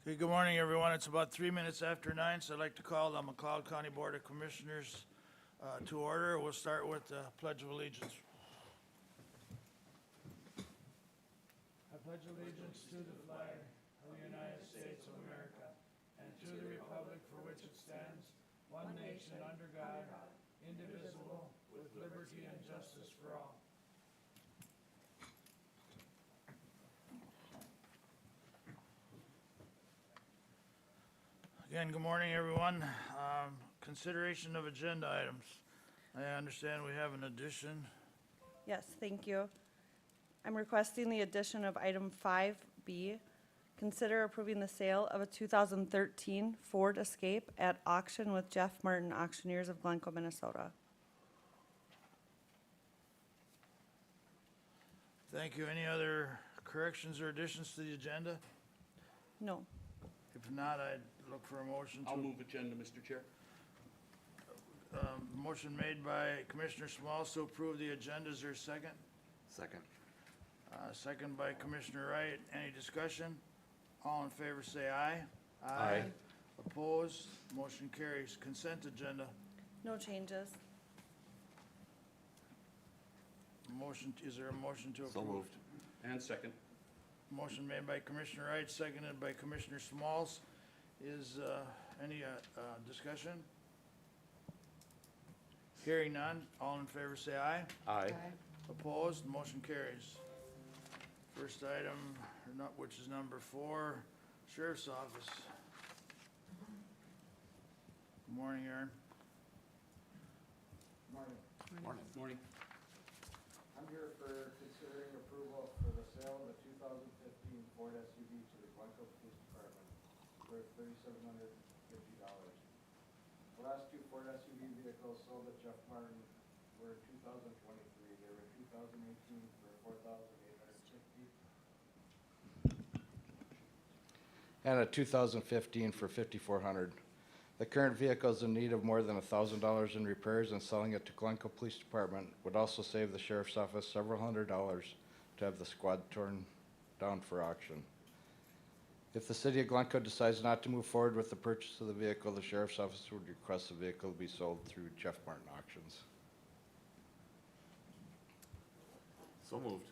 Okay, good morning, everyone. It's about 3 minutes after 9, so I'd like to call the McLeod County Board of Commissioners to order. We'll start with the Pledge of Allegiance. I pledge allegiance to the flag of the United States of America and to the republic for which it stands, one nation under God, indivisible, with liberty and justice for all. Again, good morning, everyone. Consideration of agenda items. I understand we have an addition. Yes, thank you. I'm requesting the addition of item 5B. Consider approving the sale of a 2013 Ford Escape at auction with Jeff Martin Auctioneers of Glencoe, Minnesota. Thank you. Any other corrections or additions to the agenda? No. If not, I'd look for a motion to. I'll move agenda, Mr. Chair. Motion made by Commissioner Smalls to approve the agenda. Is there a second? Second. Second by Commissioner Wright. Any discussion? All in favor say aye. Aye. Opposed? Motion carries. Consent agenda. No changes. Motion, is there a motion to approve? So moved. And second. Motion made by Commissioner Wright, seconded by Commissioner Smalls. Is any discussion? Hearing none. All in favor say aye. Aye. Opposed? Motion carries. First item, which is number 4, Sheriff's Office. Good morning, Aaron. Morning. Morning. Morning. I'm here for considering approval for the sale of a 2015 Ford SUV to the Glencoe Police Department worth $3,750. The last two Ford SUV vehicles sold at Jeff Martin were in 2023. They were in 2018 for $4,860. And a 2015 for $5,400. The current vehicle is in need of more than $1,000 in repairs, and selling it to Glencoe Police Department would also save the Sheriff's Office several $100s to have the squad torn down for auction. If the City of Glencoe decides not to move forward with the purchase of the vehicle, the Sheriff's Office would request the vehicle be sold through Jeff Martin Auctions. So moved.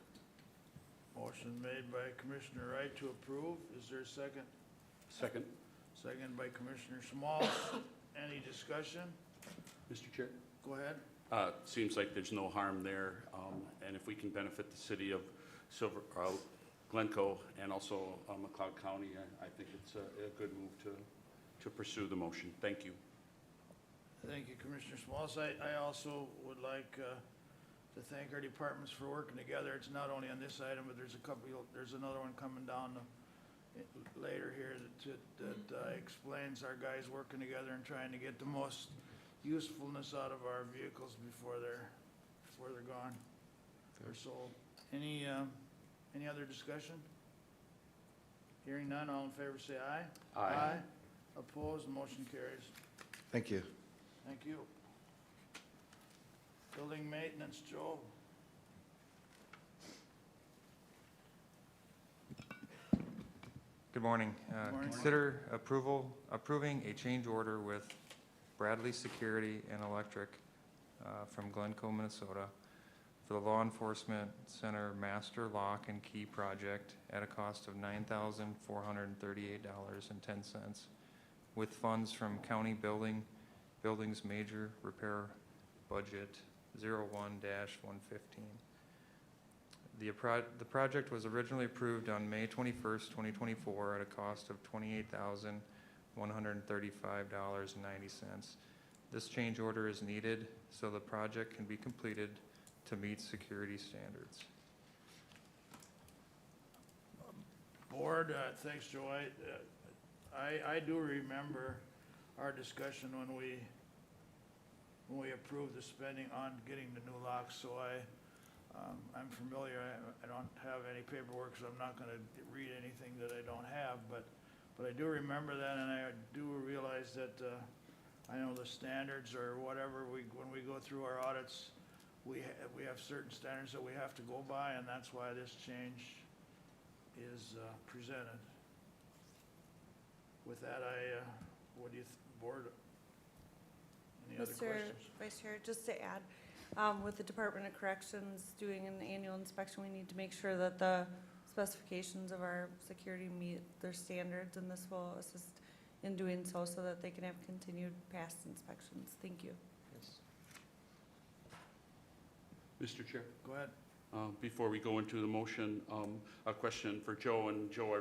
Motion made by Commissioner Wright to approve. Is there a second? Second. Second by Commissioner Smalls. Any discussion? Mr. Chair. Go ahead. Seems like there's no harm there, and if we can benefit the city of Glencoe and also McLeod County, I think it's a good move to pursue the motion. Thank you. Thank you, Commissioner Smalls. I also would like to thank our departments for working together. It's not only on this item, but there's another one coming down later here that explains our guys working together and trying to get the most usefulness out of our vehicles before they're gone or sold. Any other discussion? Hearing none, all in favor say aye. Aye. Opposed, motion carries. Thank you. Thank you. Building maintenance, Joe. Good morning. Morning. Consider approving a change order with Bradley Security and Electric from Glencoe, Minnesota for the Law Enforcement Center Master Lock and Key Project at a cost of $9,438.10 with funds from County Buildings Major Repair Budget 01-115. The project was originally approved on May 21st, 2024 at a cost of $28,135.90. This change order is needed so the project can be completed to meet security standards. Board, thanks, Joe. I do remember our discussion when we approved the spending on getting the new locks, so I'm familiar. I don't have any paperwork, so I'm not going to read anything that I don't have, but I do remember that, and I do realize that I know the standards or whatever, when we go through our audits, we have certain standards that we have to go by, and that's why this change is presented. With that, what do you, board? Any other Mr. questions? Vice Chair, just to add, with the Department of Corrections doing an annual inspection, we need to make sure that the specifications of our security meet their standards, and this will assist in doing so that they can have continued past inspections. Thank you. Yes. Mr. Chair? Go ahead. Before we go into the motion, a question for Joe. And Joe,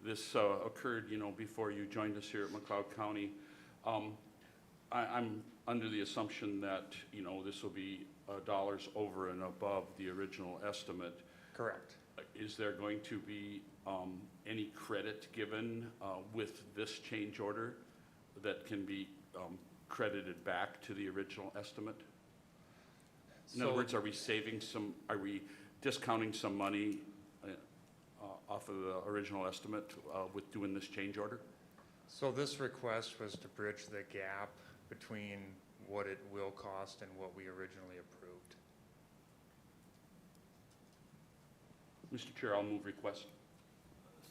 this occurred, before you joined us here at McLeod County. I'm under the assumption that, this will be dollars over and above the original estimate. Correct. Is there going to be any credit given with this change order that can be credited back to the original estimate? In other words, are we discounting some money off of the original estimate with doing this change order? So this request was to bridge the gap between what it will cost and what we originally approved. Mr. Chair, I'll move request.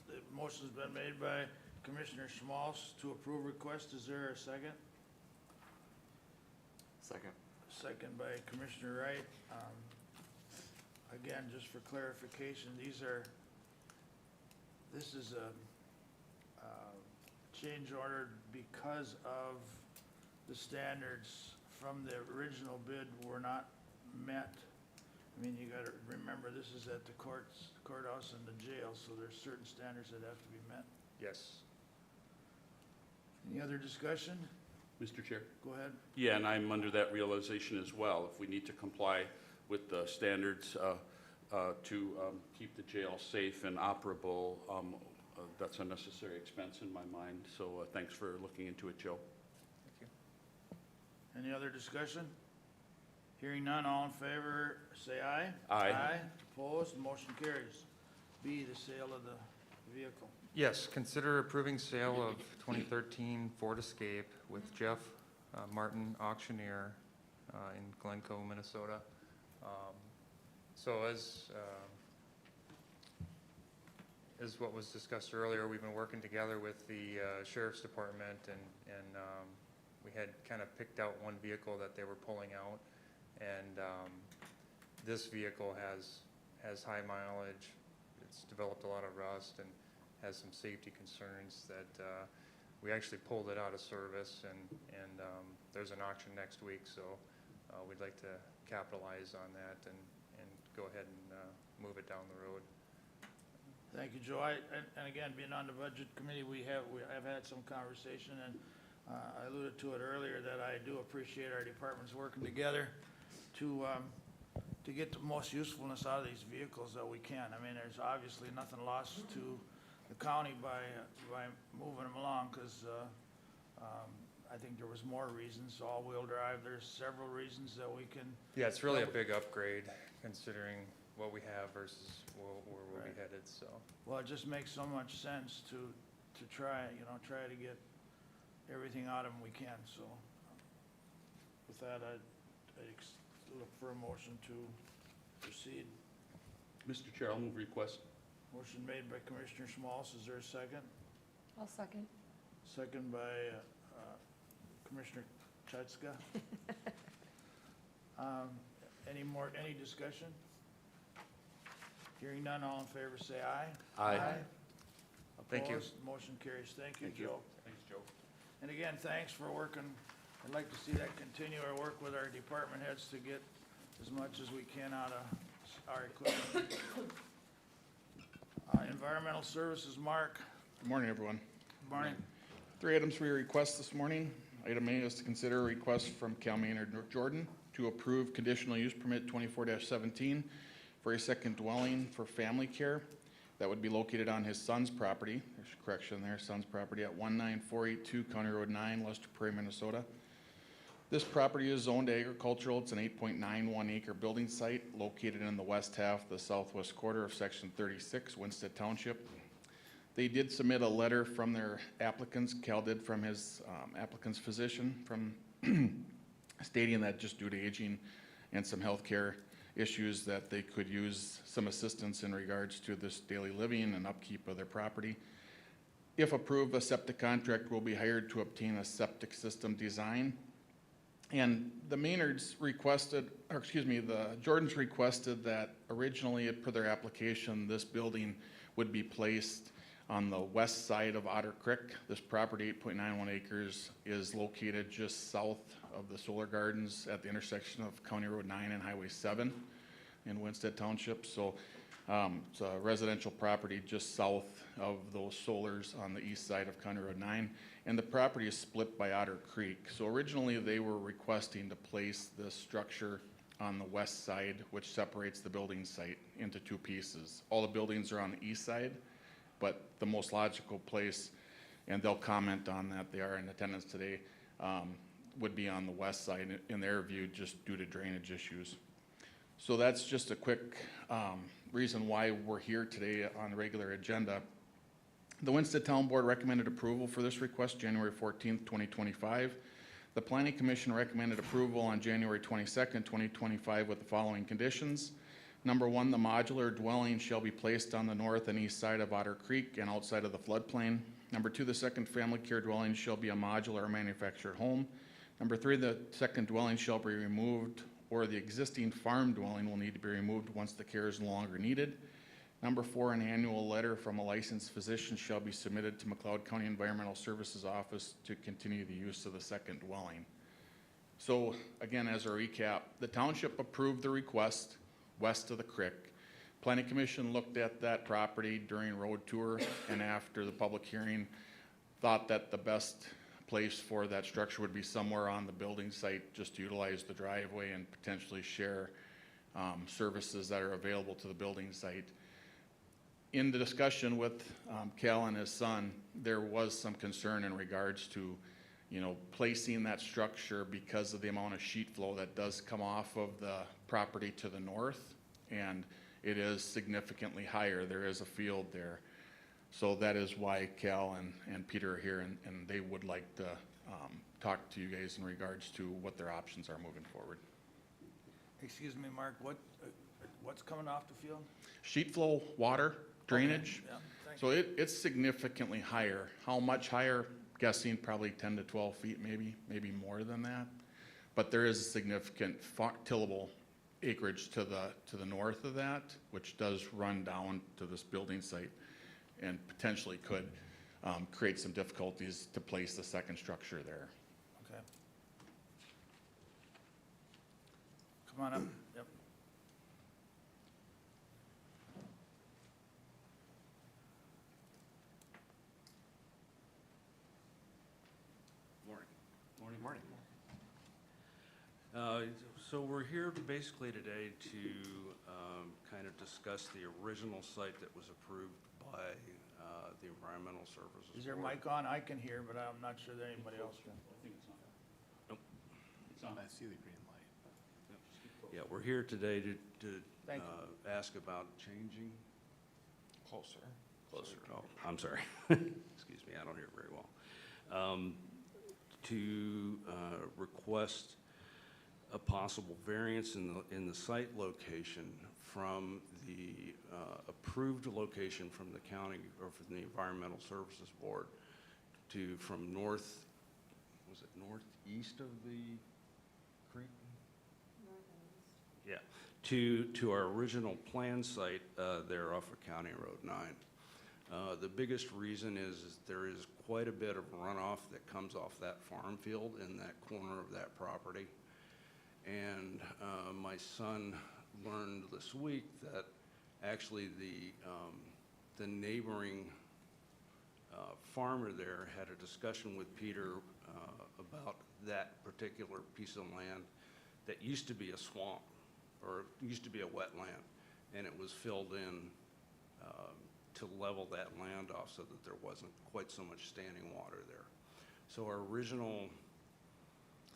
The motion's been made by Commissioner Schmalz to approve request. Is there a second? Second. Second by Commissioner Wright. Again, just for clarification, this is a change order because of the standards from the original bid were not met. I mean, you gotta remember, this is at the courthouse and the jail, so there's certain standards that have to be met. Yes. Any other discussion? Mr. Chair? Go ahead. Yeah, and I'm under that realization as well. If we need to comply with the standards to keep the jail safe and operable, that's a necessary expense in my mind. So thanks for looking into it, Joe. Thank you. Any other discussion? Hearing none, all in favor, say aye. Aye. Aye. Opposed, motion carries. B, the sale of the vehicle. Yes, consider approving sale of 2013 Ford Escape with Jeff Martin Auctioneer in Glencoe, Minnesota. So as what was discussed earlier, we've been working together with the Sheriff's Department, and we had kind of picked out one vehicle that they were pulling out. And this vehicle has high mileage. It's developed a lot of rust and has some safety concerns that we actually pulled it out of service, and there's an auction next week, so we'd like to capitalize on that and go ahead and move it down the road. Thank you, Joe. And again, being on the budget committee, we have had some conversation, and I alluded to it earlier that I do appreciate our departments working together to get the most usefulness out of these vehicles that we can. I mean, there's obviously nothing lost to the county by moving them along, because I think there was more reasons. All-wheel drive, there's several reasons that we can. Yeah, it's really a big upgrade considering what we have versus where we'll be headed, so. Well, it just makes so much sense to try to get everything out of them we can, so. With that, I'd look for a motion to proceed. Mr. Chair, I'll move request. Motion made by Commissioner Schmalz. Is there a second? I'll second. Second by Commissioner Chutska. Any discussion? Hearing none, all in favor say aye. Aye. Thank you. Opposed, motion carries. Thank you, Thank you. Joe. Thanks, Joe. And again, thanks for working. I'd like to see that continue, our work with our department heads to get as much as we can out of our equipment. Environmental Services, Mark. Good morning, everyone. Barney. 3 items for your request this morning. Item A is to consider a request from Cal Maynard Jordan to approve conditional use permit 24-17 for a second dwelling for family care that would be located on his son's property. There's a correction there, son's property at 19482 County Road 9, Lester Prairie, Minnesota. This property is zoned agricultural. It's an 8.91 acre building site located in the west half, the southwest quarter of Section 36, Winsted Township. They did submit a letter from their applicants, Cal did, from his applicant's physician, from stating that just due to aging and some health care issues that they could use some assistance in regards to this daily living and upkeep of their property. If approved, a septic contract will be hired to obtain a septic system design. And the Maynards requested, or excuse me, the Jordans requested that originally, per their application, this building would be placed on the west side of Otter Creek. This property, 8.91 acres, is located just south of the Solar Gardens at the intersection of County Road 9 and Highway 7 in Winstead Township. So it's a residential property just south of those solars on the east side of County Road 9. And the property is split by Otter Creek. So originally they were requesting to place this structure on the west side, which separates the building site into two pieces. All the buildings are on the east side, but the most logical place, and they'll comment on that, they are in attendance today, would be on the west side in their view, just due to drainage issues. So that's just a quick reason why we're here today on the regular agenda. The Winstead Town Board recommended approval for this request January 14th, 2025. The Planning Commission recommended approval on January 22nd, 2025 with the following conditions. Number one, the modular dwelling shall be placed on the north and east side of Otter Creek and outside of the floodplain. Number two, the second family care dwelling shall be a modular or manufactured home. Number three, the second dwelling shall be removed, or the existing farm dwelling will need to be removed once the care is no longer needed. Number four, an annual letter from a licensed physician shall be submitted to McLeod County Environmental Services Office to continue the use of the second dwelling. So again, as a recap, the township approved the request west of the creek. Planning Commission looked at that property during road tour and after the public hearing, thought that the best place for that structure would be somewhere on the building site, just to utilize the driveway and potentially share services that are available to the building site. In the discussion with Cal and his son, there was some concern in regards to, placing that structure because of the amount of sheet flow that does come off of the property to the north, and it is significantly higher. There is a field there. So that is why Cal and Peter are here, and they would like to talk to you guys in regards to what their options are moving forward. Excuse me, Mark, what's coming off the field? Sheet flow, water, drainage. Okay, yeah, thank So it's significantly higher. How much higher? Guessing probably 10 to 12 feet, maybe more than that. But there is a significant tillable acreage to the north of that, which does run down to this building site and potentially could create some difficulties to place the second structure there. Okay. Come on up, yep. Morning. So we're here basically today to kind of discuss the original site that was approved by the Environmental Services Is there a Board. mic on? I can hear, but I'm not sure that anybody else can. I see the green light. Yeah, we're here today to Thank ask about changing. Closer. Closer, oh, I'm sorry. Excuse me, I don't hear very well. To request a possible variance in the site location from the approved location from the county or from the Environmental Services Board from northeast of the creek? Yeah, to our original plan site there off of County Road 9. The biggest reason is there is quite a bit of runoff that comes off that farm field in that corner of that property. And my son learned this week that actually the neighboring farmer there had a discussion with Peter about that particular piece of land that used to be a swamp or used to be a wetland, and it was filled in to level that land off so that there wasn't quite so much standing water there. So our original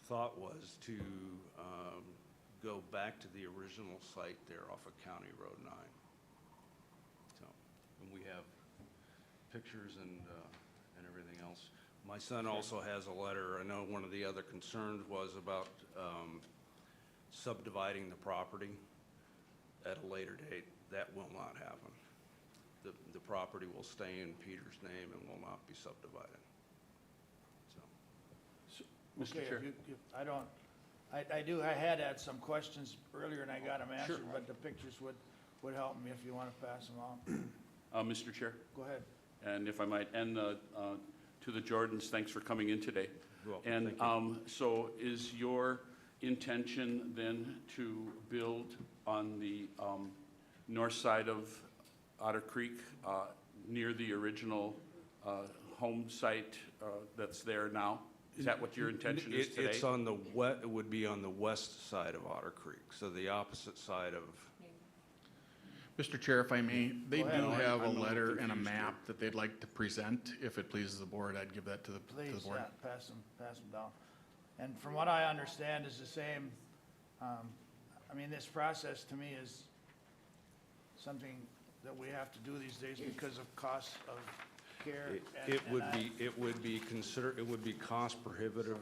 thought was to go back to the original site there off of County Road 9. So, and we have pictures and everything else. My son also has a letter. I know one of the other concerns was about subdividing the property at a later date. That will not happen. the property will stay in Peter's name and will not be subdivided. So, Mr. Okay, Chair? I had some questions earlier and I got them answered, but the pictures would help me if you want to pass them out. Mr. Chair, Go ahead. and if I might, and to the Jordans, thanks for coming in today. you're welcome. And Thank you. so is your intention then to build on the north side of Otter Creek, near the original home site that's there now? Is that what your intention is today? It's on the it would be on the west side of Otter Creek, so the opposite side of, Mr. Chair, if I may, they Go ahead. do have a I'm a little letter and a confused here. map that they'd like to present. If it pleases the board, I'd give that to the Please, board. yeah, pass them down. And from what I understand is the same, I mean, this process to me is something that we have to do these days because of cost of care. it and would I- be, it would be cost prohibitive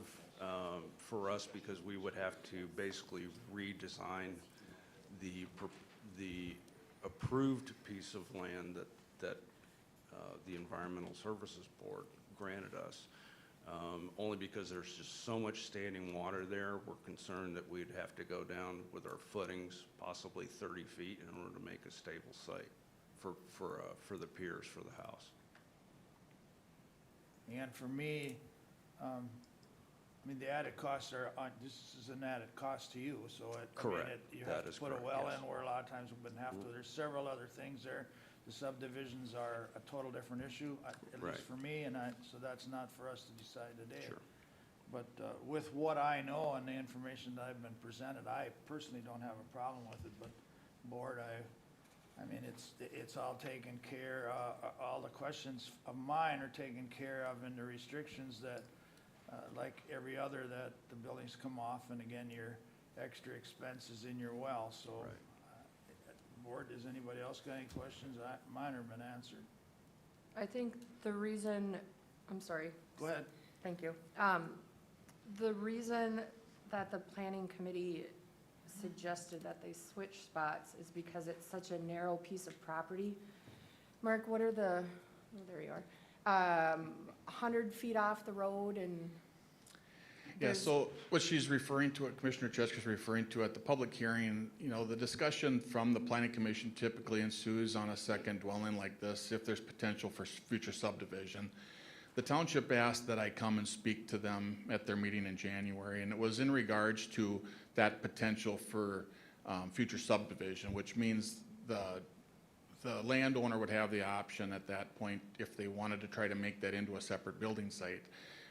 for us because we would have to basically redesign the approved piece of land that the Environmental Services Board granted us. Only because there's just so much standing water there, we're concerned that we'd have to go down with our footings possibly 30 feet in order to make a stable site for the piers for the house. And for me, I mean, the added costs are, this is an added cost to you, so it. I mean, Correct. you That have to is put a correct, well yes. in where a lot of times we wouldn't have to. There's several other things there. The subdivisions are a total different issue, at Right. least for me, and so that's not for us to decide today. Sure. But with what I know and the information that I've been presented, I personally don't have a problem with it, but board, I mean, it's all taken care, all the questions of mine are taken care of and the restrictions that, like every other, that the buildings come off, and again, your extra expenses in your well, so. Right. Board, does anybody else got any questions? Mine have been answered. I think the reason, I'm sorry. Go ahead. Thank you. The reason that the planning committee suggested that they switch spots is because it's such a narrow piece of property. Mark, what are the, oh, there you are, 100 feet off the road and. Yeah, there's- so what she's referring to, what Commissioner Cheska's referring to at the public hearing, the discussion from the planning commission typically ensues on a second dwelling like this if there's potential for future subdivision. The township asked that I come and speak to them at their meeting in January, and it was in regards to that potential for future subdivision, which means the landowner would have the option at that point if they wanted to try to make that into a separate building site.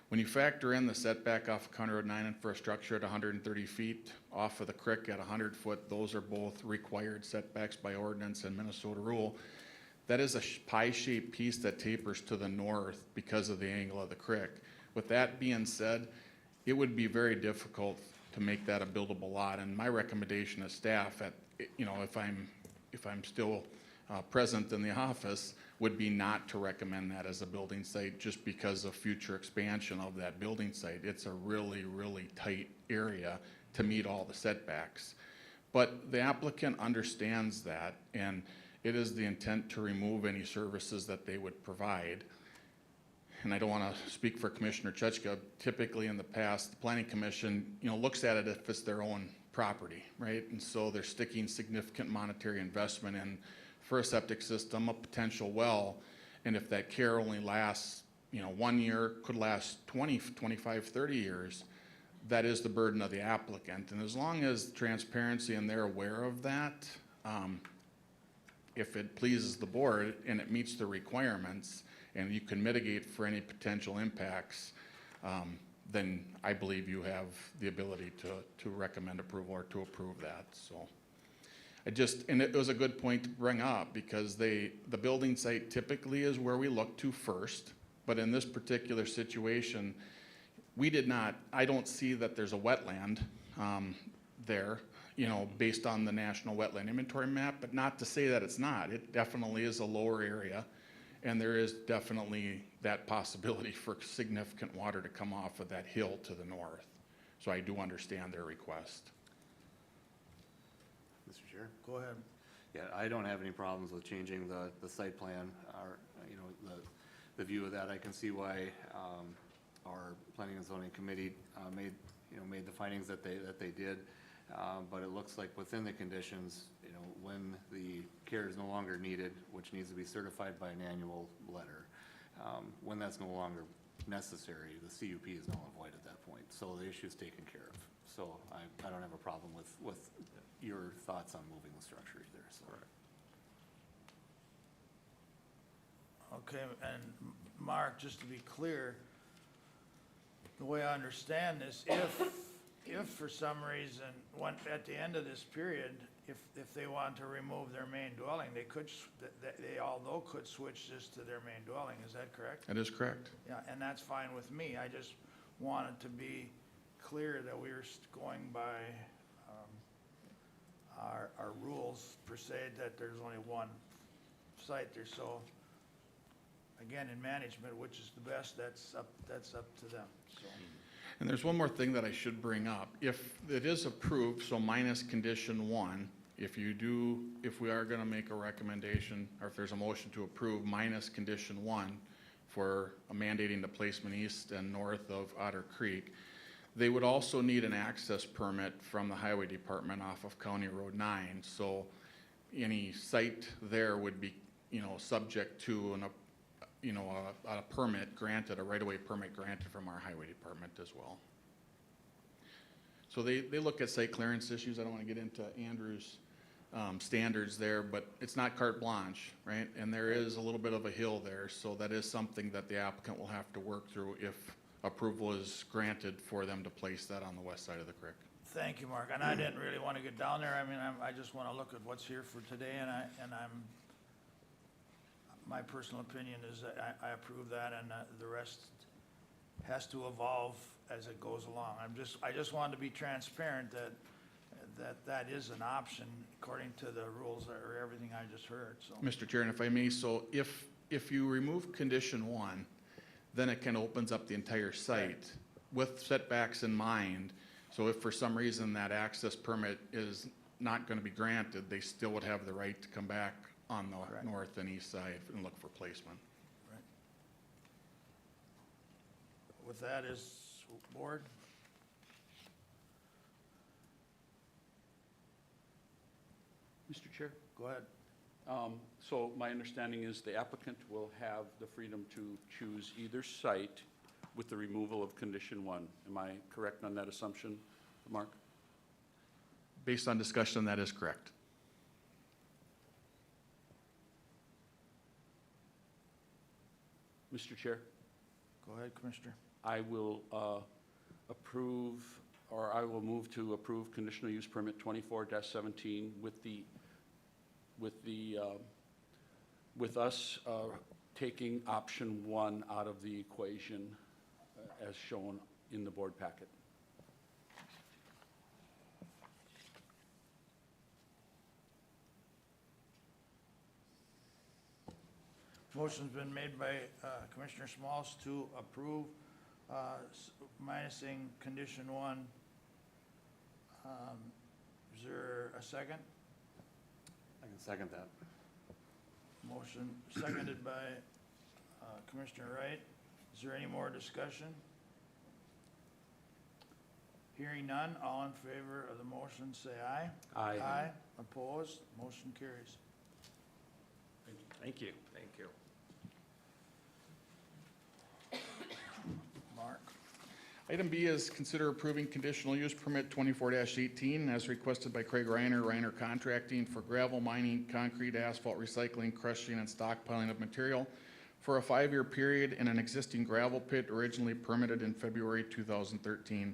When you factor in the setback off of County Road 9 and for a structure at 130 feet, off of the creek at 100 foot, those are both required setbacks by ordinance and Minnesota rule. That is a pie-shaped piece that tapers to the north because of the angle of the creek. With that being said, it would be very difficult to make that a buildable lot, and my recommendation to staff if I'm still present in the office, would be not to recommend that as a building site just because of future expansion of that building site. It's a really, really tight area to meet all the setbacks. But the applicant understands that, and it is the intent to remove any services that they would provide. And I don't want to speak for Commissioner Chechka. Typically in the past, the Planning Commission, looks at it if it's their own property, right? And so they're sticking significant monetary investment in for a septic system, a potential well, and if that care only lasts, 1 year, could last 20, 25, 30 years, that is the burden of the applicant. And as long as transparency and they're aware of that, if it pleases the board and it meets the requirements and you can mitigate for any potential impacts, then I believe you have the ability to recommend approval or to approve that, so. And it was a good point to bring up because the building site typically is where we look to first, but in this particular situation, I don't see that there's a wetland there, based on the National Wetland Inventory map, but not to say that it's not. It definitely is a lower area, and there is definitely that possibility for significant water to come off of that hill to the north. So I do understand their request. Mr. Chair? Go ahead. at. I don't have any problems with changing the site plan, or, the view of that. I can see why, our planning and zoning committee, made the findings that they did. But it looks like within the conditions, when the care is no longer needed, which needs to be certified by an annual letter, when that's no longer necessary, the CUP is null and void at that point. So the issue is taken care of. So I don't have a problem with your thoughts on moving the structure either, so. Okay, and Mark, just to be clear, the way I understand this, if for some reason, at the end of this period, if they want to remove their main dwelling, they could, they although could switch this to their main dwelling, is that correct? That is correct. Yeah, and that's fine with me. I just wanted to be clear that we were going by our rules per se, that there's only one site there. So again, in management, which is the best, that's up to them, so. And there's one more thing that I should bring up. If it is approved, so minus condition 1, if we are gonna make a recommendation, or if there's a motion to approve minus condition 1 for mandating the placement east and north of Otter Creek, they would also need an access permit from the highway department off of County Road 9. So any site there would be, subject to a permit granted, a right-of-way permit granted from our highway department as well. So they look at site clearance issues. I don't want to get into Andrew's standards there, but it's not carte blanche, right? And there is a little bit of a hill there, so that is something that the applicant will have to work through if approval is granted for them to place that on the west side of the creek. Thank you, Mark. And I didn't really want to get down there. I mean, I just want to look at what's here for today, and my personal opinion is that I approve that, and the rest has to evolve as it goes along. I just wanted to be transparent that is an option according to the rules or everything I just heard, so. Mr. Chair, and if I may, so if you remove condition 1, then it kind of opens up the entire site with setbacks in mind. So if for some reason that access permit is not going to be granted, they still would have the right to come back on the Correct. north and east side and look for placement. Right. With that is board. Mr. Chair? Go ahead. So my understanding is the applicant will have the freedom to choose either site with the removal of condition 1. Am I correct on that assumption, Mark? Based on discussion, that is correct. Mr. Chair, Go ahead, Commissioner. I will approve, or I will move to approve conditional use permit 24-17 with us taking option 1 out of the equation as shown in the board packet. Motion's been made by Commissioner Smalls to approve minusing condition 1. Is there a second? I can second that. Motion seconded by Commissioner Wright. Is there any more discussion? Hearing none, all in favor of the motion, say aye. Aye. Aye. Opposed? Motion carries. Thank you. Thank you. Mark? Item B is consider approving conditional use permit 24-18 as requested by Craig Reiner Contracting for gravel mining, concrete, asphalt recycling, crushing, and stockpiling of material for a 5-year period in an existing gravel pit originally permitted in February 2013.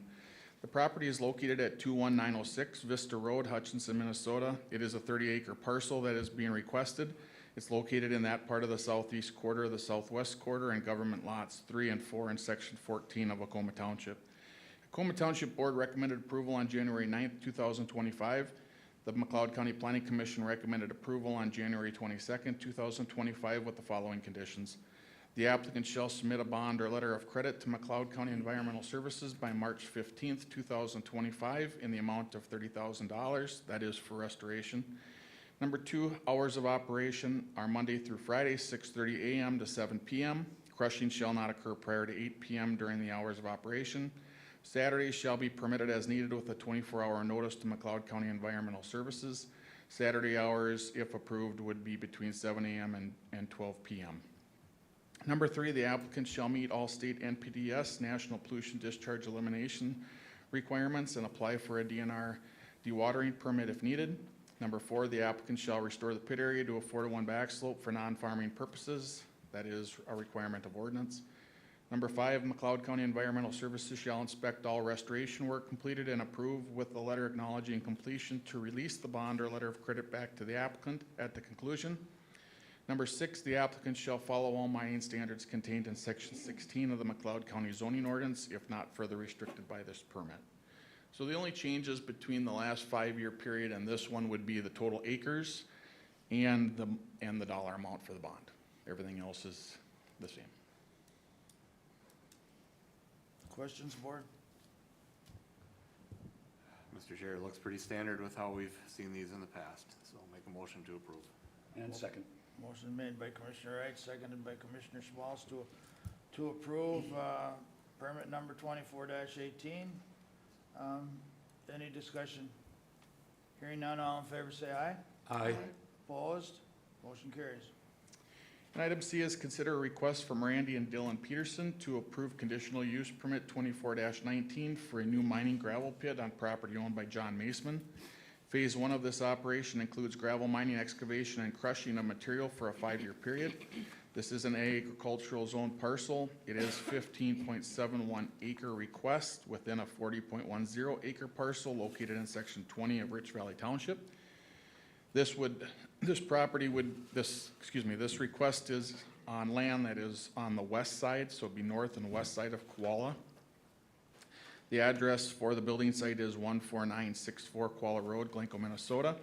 The property is located at 21906 Vista Road, Hutchinson, Minnesota. It is a 30-acre parcel that is being requested. It's located in that part of the southeast quarter, the southwest quarter, and government lots 3 and 4 in section 14 of Oklahoma Township. Oklahoma Township Board recommended approval on January 9th, 2025. The McLeod County Planning Commission recommended approval on January 22nd, 2025 with the following conditions. The applicant shall submit a bond or letter of credit to McLeod County Environmental Services by March 15th, 2025 in the amount of $30,000. That is for restoration. Number 2, hours of operation are Monday through Friday, 6:30 a.m. to 7 p.m. Crushing shall not occur prior to 8 p.m. during the hours of operation. Saturdays shall be permitted as needed with a 24-hour notice to McLeod County Environmental Services. Saturday hours, if approved, would be between 7 a.m. and 12 p.m. Number 3, the applicant shall meet all state NPDES, National Pollution Discharge Elimination requirements, and apply for a DNR dewatering permit if needed. Number 4, the applicant shall restore the pit area to a 4-to-1 backslope for non-farming purposes. That is a requirement of ordinance. Number 5, McLeod County Environmental Services shall inspect all restoration work completed and approve with a letter acknowledging completion to release the bond or letter of credit back to the applicant at the conclusion. Number 6, the applicant shall follow all mining standards contained in section 16 of the McLeod County zoning ordinance, if not further restricted by this permit. So the only changes between the last 5-year period and this one would be the total acres and the dollar amount for the bond. Everything else is the same. Questions, board? Mr. Chair, it looks pretty standard with how we've seen these in the past, so I'll make a motion to approve. And second. Motion made by Commissioner Wright, seconded by Commissioner Schmalz to approve, permit number 24-18. Any discussion? Hearing none, all in favor say aye. Aye. Opposed? Motion carries. And item C is consider a request from Randy and Dylan Peterson to approve conditional use permit 24-19 for a new mining gravel pit on property owned by John Maceman. Phase 1 of this operation includes gravel mining, excavation, and crushing of material for a 5-year period. This is an agricultural zone parcel. It is 15.71 acre request within a 40.10 acre parcel located in section 20 of Rich Valley Township. This request is on land that is on the west side, so it'd be north and west side of Koala. The address for the building site is 14964 Koala Road, Glencoe, Minnesota.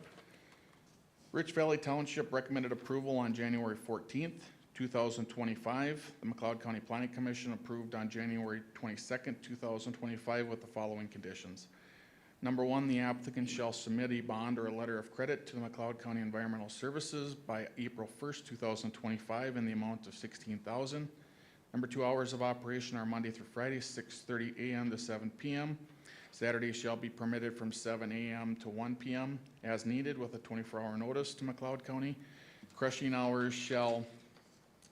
Rich Valley Township recommended approval on January 14th, 2025. The McLeod County Planning Commission approved on January 22nd, 2025 with the following conditions. Number 1, the applicant shall submit a bond or a letter of credit to the McLeod County Environmental Services by April 1st, 2025 in the amount of $16,000. Number 2, hours of operation are Monday through Friday, 6:30 a.m. to 7 p.m. Saturdays shall be permitted from 7 a.m. to 1 p.m. as needed with a 24-hour notice to McLeod County. Crushing hours shall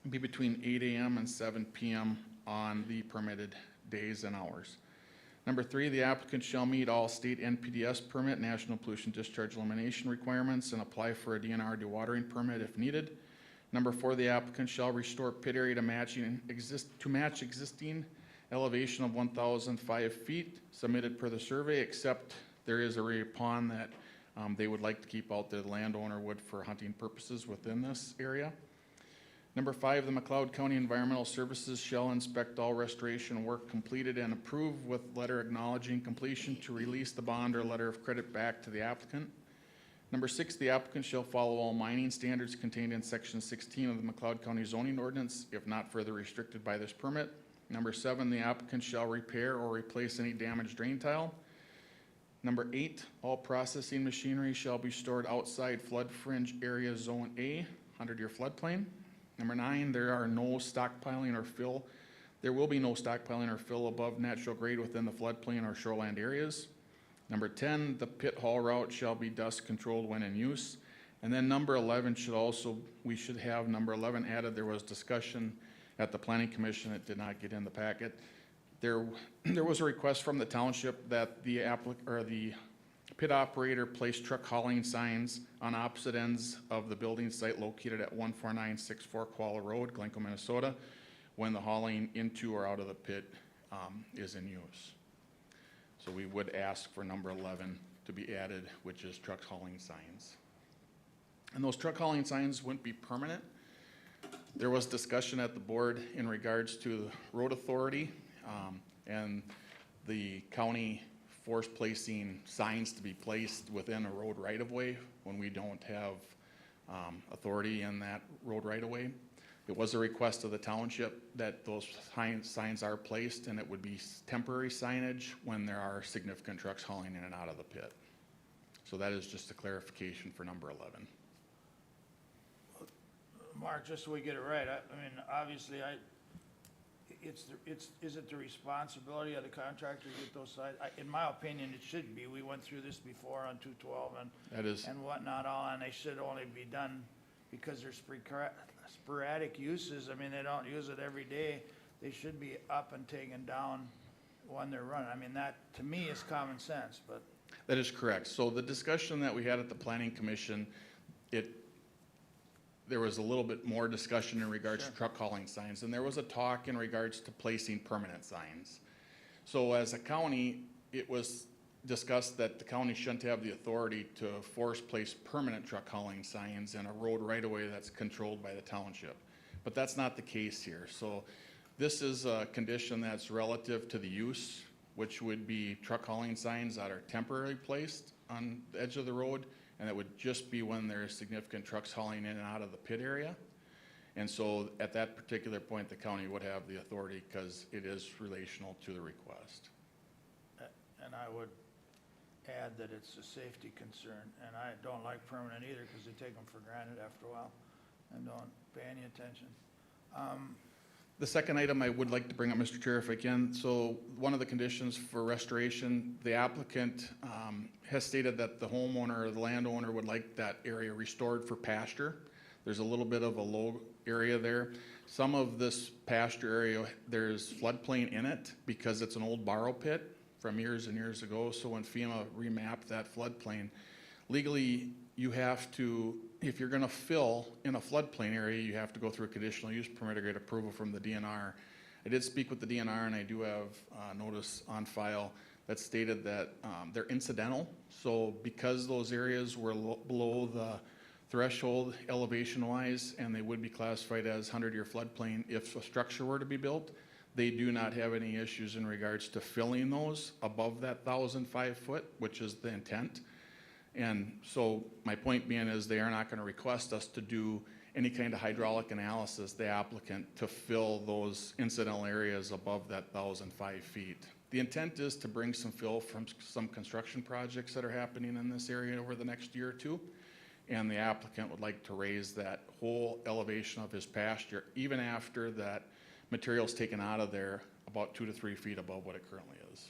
be between 8 a.m. and 7 p.m. on the permitted days and hours. Number 3, the applicant shall meet all state NPDES permit, National Pollution Discharge Elimination requirements, and apply for a DNR dewatering permit if needed. Number 4, the applicant shall restore pit area to match existing elevation of 1,005 feet submitted per the survey, except there is a pond that they would like to keep out, the landowner would, for hunting purposes within this area. Number 5, the McLeod County Environmental Services shall inspect all restoration work completed and approve with letter acknowledging completion to release the bond or letter of credit back to the applicant. Number 6, the applicant shall follow all mining standards contained in section 16 of the McLeod County zoning ordinance, if not further restricted by this permit. Number 7, the applicant shall repair or replace any damaged drain tile. Number 8, all processing machinery shall be stored outside flood fringe area zone A, 100-year floodplain. Number 9, there will be no stockpiling or fill above natural grade within the floodplain or shoreland areas. Number 10, the pit haul route shall be dust controlled when in use. And then number 11 we should have number 11 added. There was discussion at the Planning Commission. It did not get in the packet. There was a request from the township that the pit operator place truck hauling signs on opposite ends of the building site located at 14964 Koala Road, Glencoe, Minnesota, when the hauling into or out of the pit is in use. So we would ask for number 11 to be added, which is truck hauling signs. And those truck hauling signs wouldn't be permanent. There was discussion at the board in regards to the road authority and the county force placing signs to be placed within a road right-of-way when we don't have authority in that road right-of-way. It was a request of the township that those signs are placed, and it would be temporary signage when there are significant trucks hauling in and out of the pit. So that is just a clarification for number 11. Mark, just so we get it right, I mean, obviously, is it the responsibility of the contractor to get those sites? In my opinion, it should be. We went through this before on 212 That is, and whatnot, and they should only be done because there's sporadic uses. I mean, they don't use it every day. They should be up and taken down when they're running. I mean, that, to me, is common sense, but. that is correct. So the discussion that we had at the planning commission, there was a little bit more discussion in regards to Sure. truck hauling signs, and there was a talk in regards to placing permanent signs. So as a county, it was discussed that the county shouldn't have the authority to force place permanent truck hauling signs in a road right-of-way that's controlled by the township. But that's not the case here. So this is a condition that's relative to the use, which would be truck hauling signs that are temporarily placed on the edge of the road, and it would just be when there's significant trucks hauling in and out of the pit area. And so at that particular point, the county would have the authority because it is relational to the request. And I would add that it's a safety concern, and I don't like permanent either because they take them for granted after a while and don't pay any attention. The second item I would like to bring up, Mr. Chair, if I can. So one of the conditions for restoration, the applicant has stated that the homeowner or the landowner would like that area restored for pasture. There's a little bit of a low area there. Some of this pasture area, there's floodplain in it because it's an old borrow pit from years and years ago. So when FEMA remapped that floodplain, legally you have to, if you're gonna fill in a floodplain area, you have to go through a conditional use permit or get approval from the DNR. I did speak with the DNR and I do have notice on file that stated that they're incidental. So because those areas were below the threshold elevation-wise and they would be classified as 100-year floodplain if a structure were to be built, they do not have any issues in regards to filling those above that 1,005 foot, which is the intent. And so my point being is they are not going to request us to do any kind of hydraulic analysis, the applicant, to fill those incidental areas above that 1,005 feet. The intent is to bring some fill from some construction projects that are happening in this area over the next year or two. And the applicant would like to raise that whole elevation of his pasture, even after that material's taken out of there, about 2 to 3 feet above what it currently is.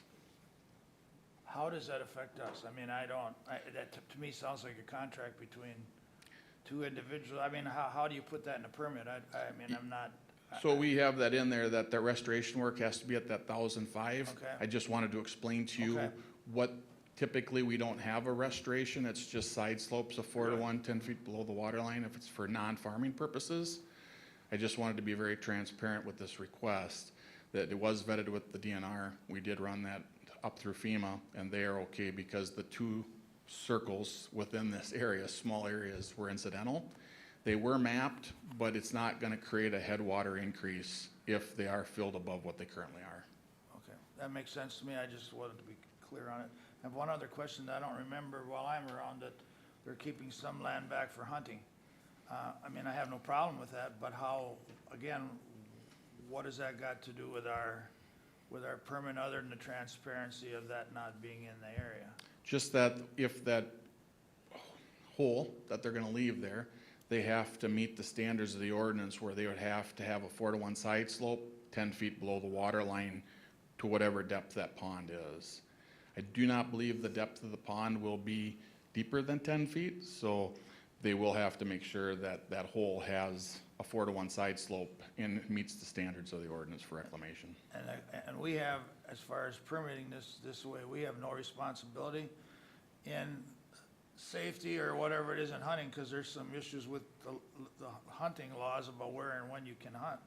How does that affect us? I mean, that to me sounds like a contract between two individuals. I mean, how do you put that in a permit? I mean, I'm not. So we have that in there, that the restoration work has to be at that 1,005. Okay. I just wanted to explain to you Okay. what, typically we don't have a restoration, it's just side slopes of 4 to 1, 10 feet below the water line if it's for non-farming purposes. I just wanted to be very transparent with this request, that it was vetted with the DNR. We did run that up through FEMA, and they are okay because the two circles within this area, small areas, were incidental. They were mapped, but it's not gonna create a headwater increase if they are filled above what they currently are. Okay, that makes sense to me. I just wanted to be clear on it. I have one other question that I don't remember while I'm around, that they're keeping some land back for hunting. I mean, I have no problem with that, but how, again, what has that got to do with our permit other than the transparency of that not being in the area? Just that if that hole that they're gonna leave there, they have to meet the standards of the ordinance where they would have to have a 4 to 1 side slope, 10 feet below the water line to whatever depth that pond is. I do not believe the depth of the pond will be deeper than 10 feet, so they will have to make sure that that hole has a 4 to 1 side slope and meets the standards of the ordinance for reclamation. And we have, as far as permitting this way, we have no responsibility in safety or whatever it is in hunting, because there's some issues with the hunting laws about where and when you can hunt.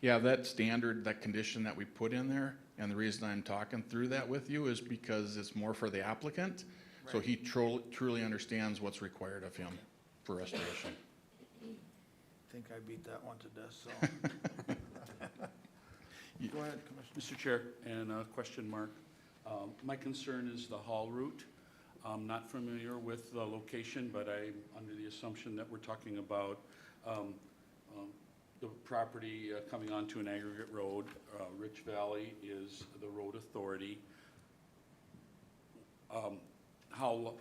Yeah, that standard, that condition that we put in there, and the reason I'm talking through that with you is because it's more for the applicant. So Right. he truly understands what's required of him for restoration. I think I beat that one to death, so. Go ahead, Commissioner. Mr. Chair, and a question mark. My concern is the haul route. I'm not familiar with the location, but I'm under the assumption that we're talking about the property coming onto an aggregate road. Rich Valley is the road authority. How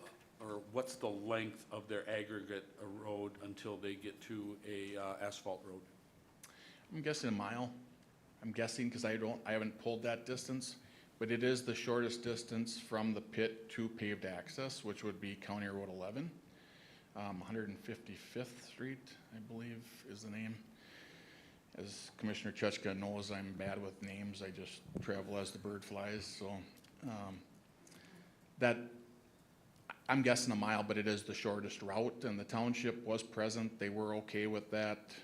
or what's the length of their aggregate road until they get to a asphalt road? I'm guessing a mile. I'm guessing because I haven't pulled that distance, but it is the shortest distance from the pit to paved access, which would be County Road 11. 155th Street, I believe, is the name. As Commissioner Chechka knows, I'm bad with names. I just travel as the bird flies, so that, I'm guessing a mile, but it is the shortest route, and the township was present. They were okay with that.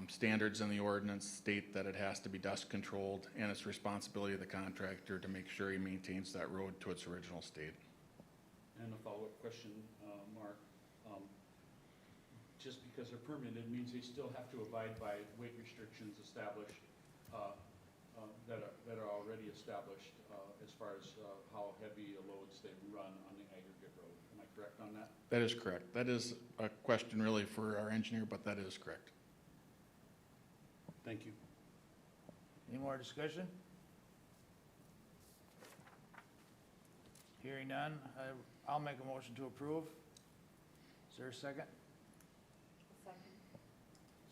Standards in the ordinance state that it has to be dust controlled, and it's responsibility of the contractor to make sure he maintains that road to its original state. And a follow-up question, Mark. Just because they're permitted means they still have to abide by weight restrictions established, that are already established, as far as how heavy loads they run on the aggregate road. Am I correct on that? That is correct. That is a question really for our engineer, but that is correct. Thank you. Any more discussion? Hearing none, I'll make a motion to approve. Is there a second?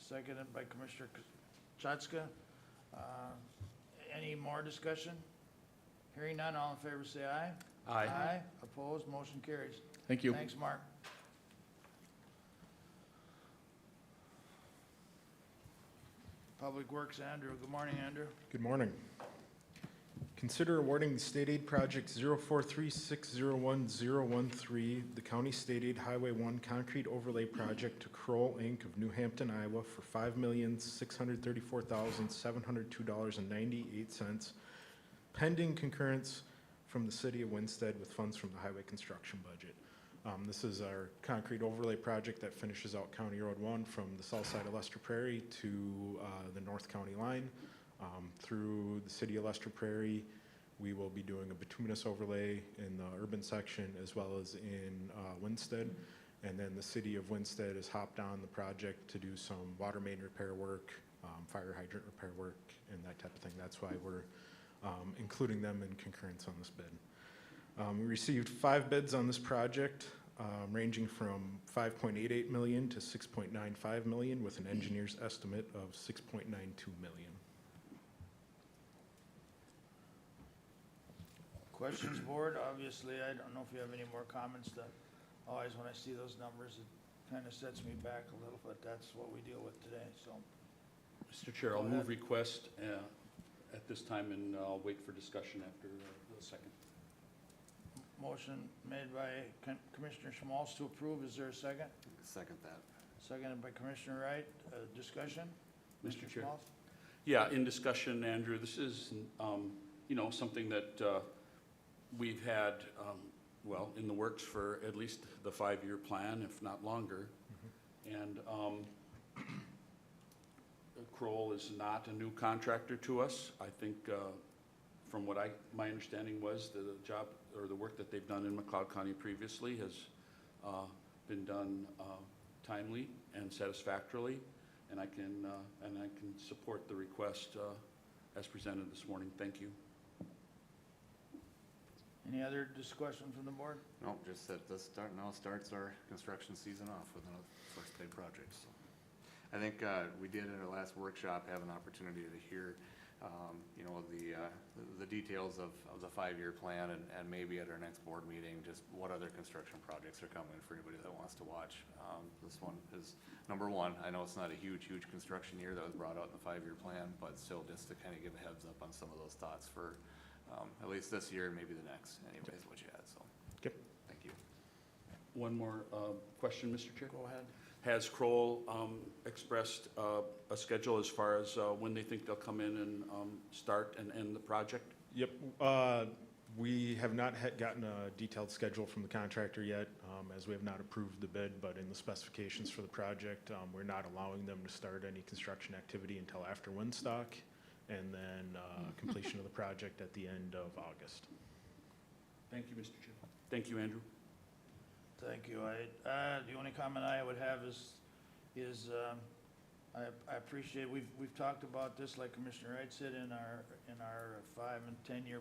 Seconded by Commissioner Chechka. Any more discussion? Hearing none, all in favor say aye. Aye. Opposed, motion carries. Thank you. Thanks, Mark. Public Works, Andrew. Good morning, Andrew. Good morning. Consider awarding the state aid project 0436010013, the county state aid Highway 1 concrete overlay project to Kroll Inc. of New Hampton, Iowa for $5,634,702.98, pending concurrence from the city of Winsted with funds from the highway construction budget. This is our concrete overlay project that finishes out County Road 1 from the south side of Lester Prairie to the North County line. Through the city of Lester Prairie, we will be doing a bituminous overlay in the urban section as well as in Winsted. And then the city of Winsted has hopped on the project to do some water main repair work, fire hydrant repair work, and that type of thing. That's why we're including them in concurrence on this bid. We received 5 bids on this project, ranging from $5.88 million to $6.95 million, with an engineer's estimate of $6.92 million. Questions, board? Obviously, I don't know if you have any more comments. Always when I see those numbers, it kind of sets me back a little, but that's what we deal with today, so. Mr. Chair, I'll Go ahead. move request at this time, and I'll wait for discussion after the second. Motion made by Commissioner Schmalz to approve. Is there a second? Second that. Seconded by Commissioner Wright. Discussion? Mr. Chair. Schmalz? Yeah, in discussion, Andrew, this is, something that we've had, in the works for at least the 5-year plan, if not longer. And Kroll is not a new contractor to us. I think from what my understanding was, the job or the work that they've done in McLeod County previously has been done timely and satisfactorily, and I can support the request as presented this morning. Thank you. Any other discussion from the board? No, just that this starts our construction season off with a first big project, so. I think we did at our last workshop have an opportunity to hear, the details of the 5-year plan, and maybe at our next board meeting, just what other construction projects are coming for anybody that wants to watch. This one is number one. I know it's not a huge construction year that was brought out in the 5-year plan, but still just to kind of give a heads up on some of those thoughts for at least this year and maybe the next, anyways, what you had, so. Okay. Thank you. One more question, Mr. Chair. Go ahead. Has Kroll expressed a schedule as far as when they think they'll come in and start and end the project? Yep. We have not gotten a detailed schedule from the contractor yet, as we have not approved the bid, but in the specifications for the project, we're not allowing them to start any construction activity until after Woodstock, and then completion of the project at the end of August. Thank you, Mr. Chair. Thank you, Andrew. Thank you. The only comment I would have is I appreciate, we've talked about this, like Commissioner Wright said, in our 5 and 10-year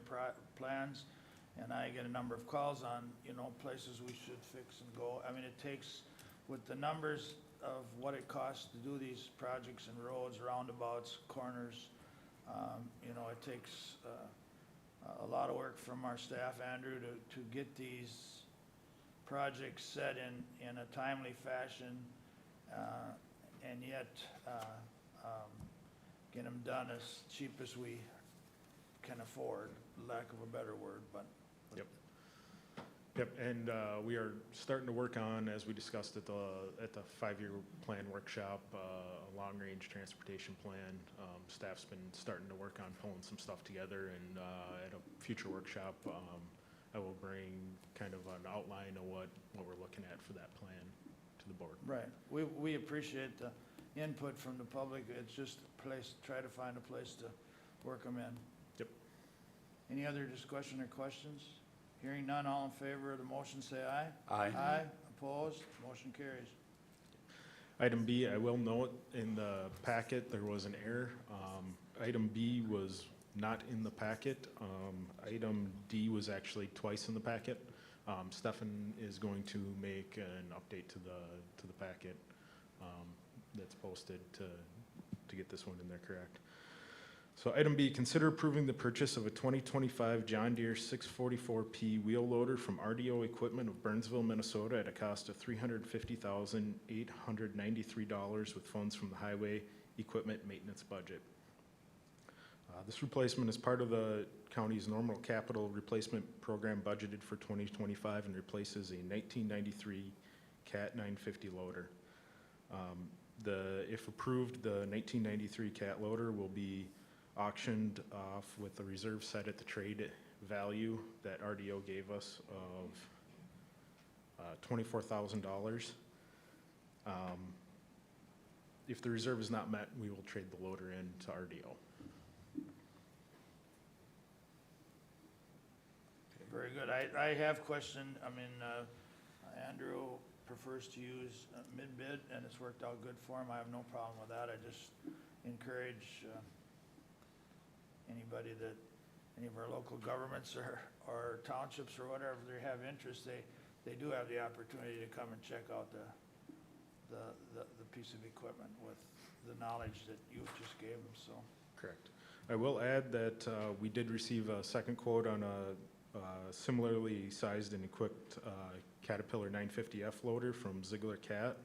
plans, And I get a number of calls on, places we should fix and go. I mean, it takes, with the numbers of what it costs to do these projects and roads, roundabouts, corners, it takes a lot of work from our staff, Andrew, to get these projects set in a timely fashion, and yet get them done as cheap as we can afford, lack of a better word, but. Yep, and we are starting to work on, as we discussed at the 5-year plan workshop, a long-range transportation plan. Staff's been starting to work on pulling some stuff together, and at a future workshop, I will bring kind of an outline of what we're looking at for that plan to the board. Right. We appreciate the input from the public. It's just a place, try to find a place to work them in. Yep. Any other discussion or questions? Hearing none, all in favor of the motion, say aye. Aye. Aye. Opposed? Motion carries. Item B, I will note in the packet, there was an error. Item B was not in the packet. Item D was actually twice in the packet. Stefan is going to make an update to the packet that's posted to get this one in there correct. So item B, consider approving the purchase of a 2025 John Deere 644P wheel loader from RDO Equipment of Burnsville, Minnesota at a cost of $350,893 with funds from the Highway Equipment Maintenance Budget. This replacement is part of the county's normal capital replacement program budgeted for 2025 and replaces a 1993 Cat 950 loader. If approved, the 1993 Cat loader will be auctioned off with the reserve set at the trade value that RDO gave us of $24,000. If the reserve is not met, we will trade the loader in to RDO. Very good. I have questioned, Andrew prefers to use mid-bid, and it's worked out good for him. I have no problem with that. I just encourage anybody any of our local governments or townships or whatever, if they have interest, they do have the opportunity to come and check out the piece of equipment with the knowledge that you just gave them, so. Correct. I will add that we did receive a second quote on a similarly sized and equipped Caterpillar 950F loader from Ziegler Cat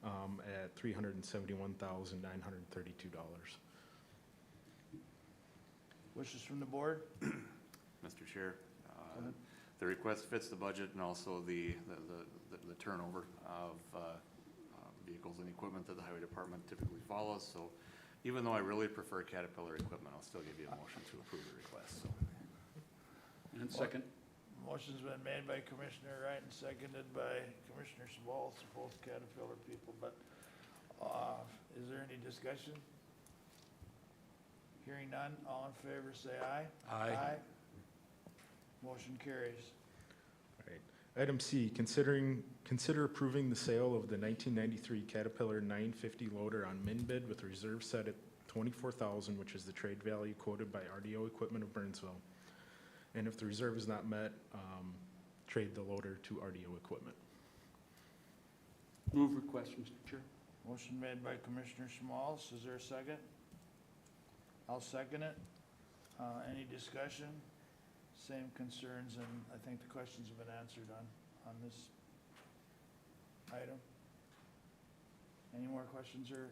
at $371,932. Wishes from the board? Mr. Chair, Go ahead. the request fits the budget and also the turnover of vehicles and equipment that the highway department typically follows. So even though I really prefer Caterpillar equipment, I'll still give you a motion to approve the request, so. And second? Motion's been made by Commissioner Wright and seconded by Commissioner Schmaltz, both Caterpillar people, but is there any discussion? Hearing none, all in favor say aye. Aye. Motion carries. All right. Item C, consider approving the sale of the 1993 Caterpillar 950 loader on min bid with a reserve set at $24,000, which is the trade value quoted by RDO Equipment of Burnsville. And if the reserve is not met, trade the loader to RDO Equipment. Move request, Mr. Chair. Motion made by Commissioner Schmaltz. Is there a second? I'll second it. Any discussion? Same concerns, and I think the questions have been answered on this item. Any more questions or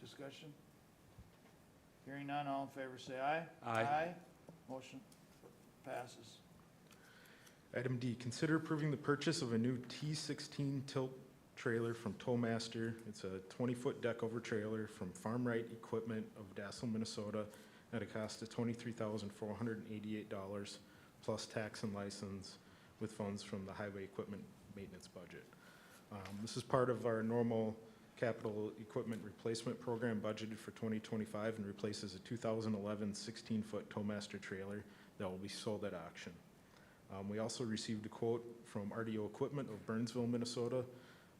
discussion? Hearing none, all in favor say aye. Aye. Motion passes. Item D, consider approving the purchase of a new T16 tilt trailer from Towmaster. It's a 20-foot deck over trailer from Farm Right Equipment of Dassel, Minnesota at a cost of $23,488 plus tax and license with funds from the Highway Equipment Maintenance Budget. This is part of our normal capital equipment replacement program budgeted for 2025 and replaces a 2011 16-foot Towmaster trailer that will be sold at auction. We also received a quote from RDO Equipment of Burnsville, Minnesota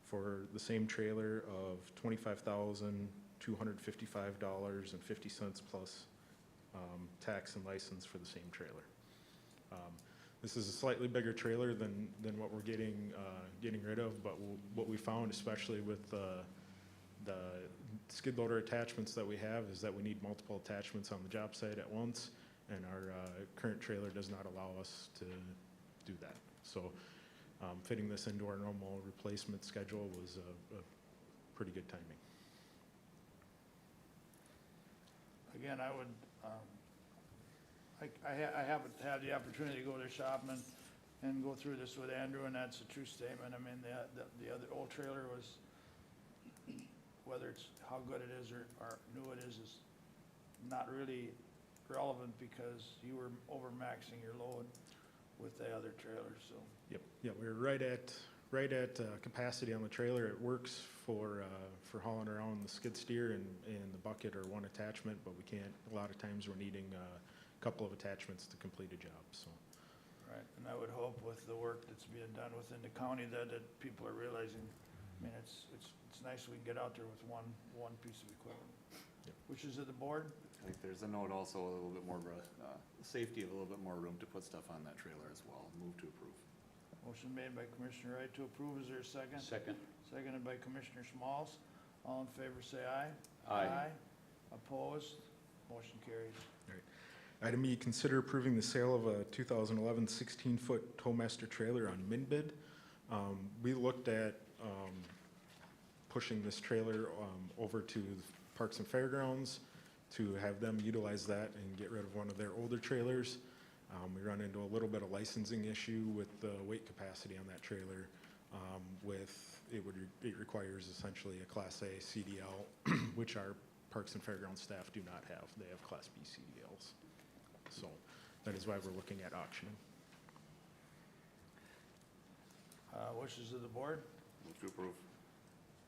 for the same trailer of $25,255.50 plus tax and license for the same trailer. This is a slightly bigger trailer than what we're getting rid of, but what we found, especially with the skid loader attachments that we have, is that we need multiple attachments on the job site at once, and our current trailer does not allow us to do that. So fitting this into our normal replacement schedule was a pretty good timing. Again, I would, I haven't had the opportunity to go to the shop and go through this with Andrew, and that's a true statement. I mean, the other old trailer was, whether it's how good it is or new it is not really relevant, because you were over-maxing your load with the other trailer, so. Yep, yeah, we're right at capacity on the trailer. It works for hauling around the skid steer and the bucket or one attachment, but we can't, a lot of times we're needing a couple of attachments to complete a job, so. Right, and I would hope with the work that's being done within the county that people are realizing, I mean, it's nice we can get out there with one piece of equipment. Yep. Which is at the board? I think there's a note also, a little bit more, safety, a little bit more room to put stuff on that trailer as well. Move to approve. Motion made by Commissioner Wright to approve. Is there a second? Second. Seconded by Commissioner Smalls. All in favor, say aye. Aye. Opposed? Motion carries. Item E, consider approving the sale of a 2011 16-foot Towmaster trailer on Minbid. We looked at pushing this trailer over to the Parks and Fairgrounds to have them utilize that and get rid of one of their older trailers. We run into a little bit of licensing issue with the weight capacity on that trailer. It requires essentially a Class A CDL, which our Parks and Fairgrounds staff do not have. They have Class B CDLs. So that is why we're looking at auctioning. Wishes of the board? Move to approve.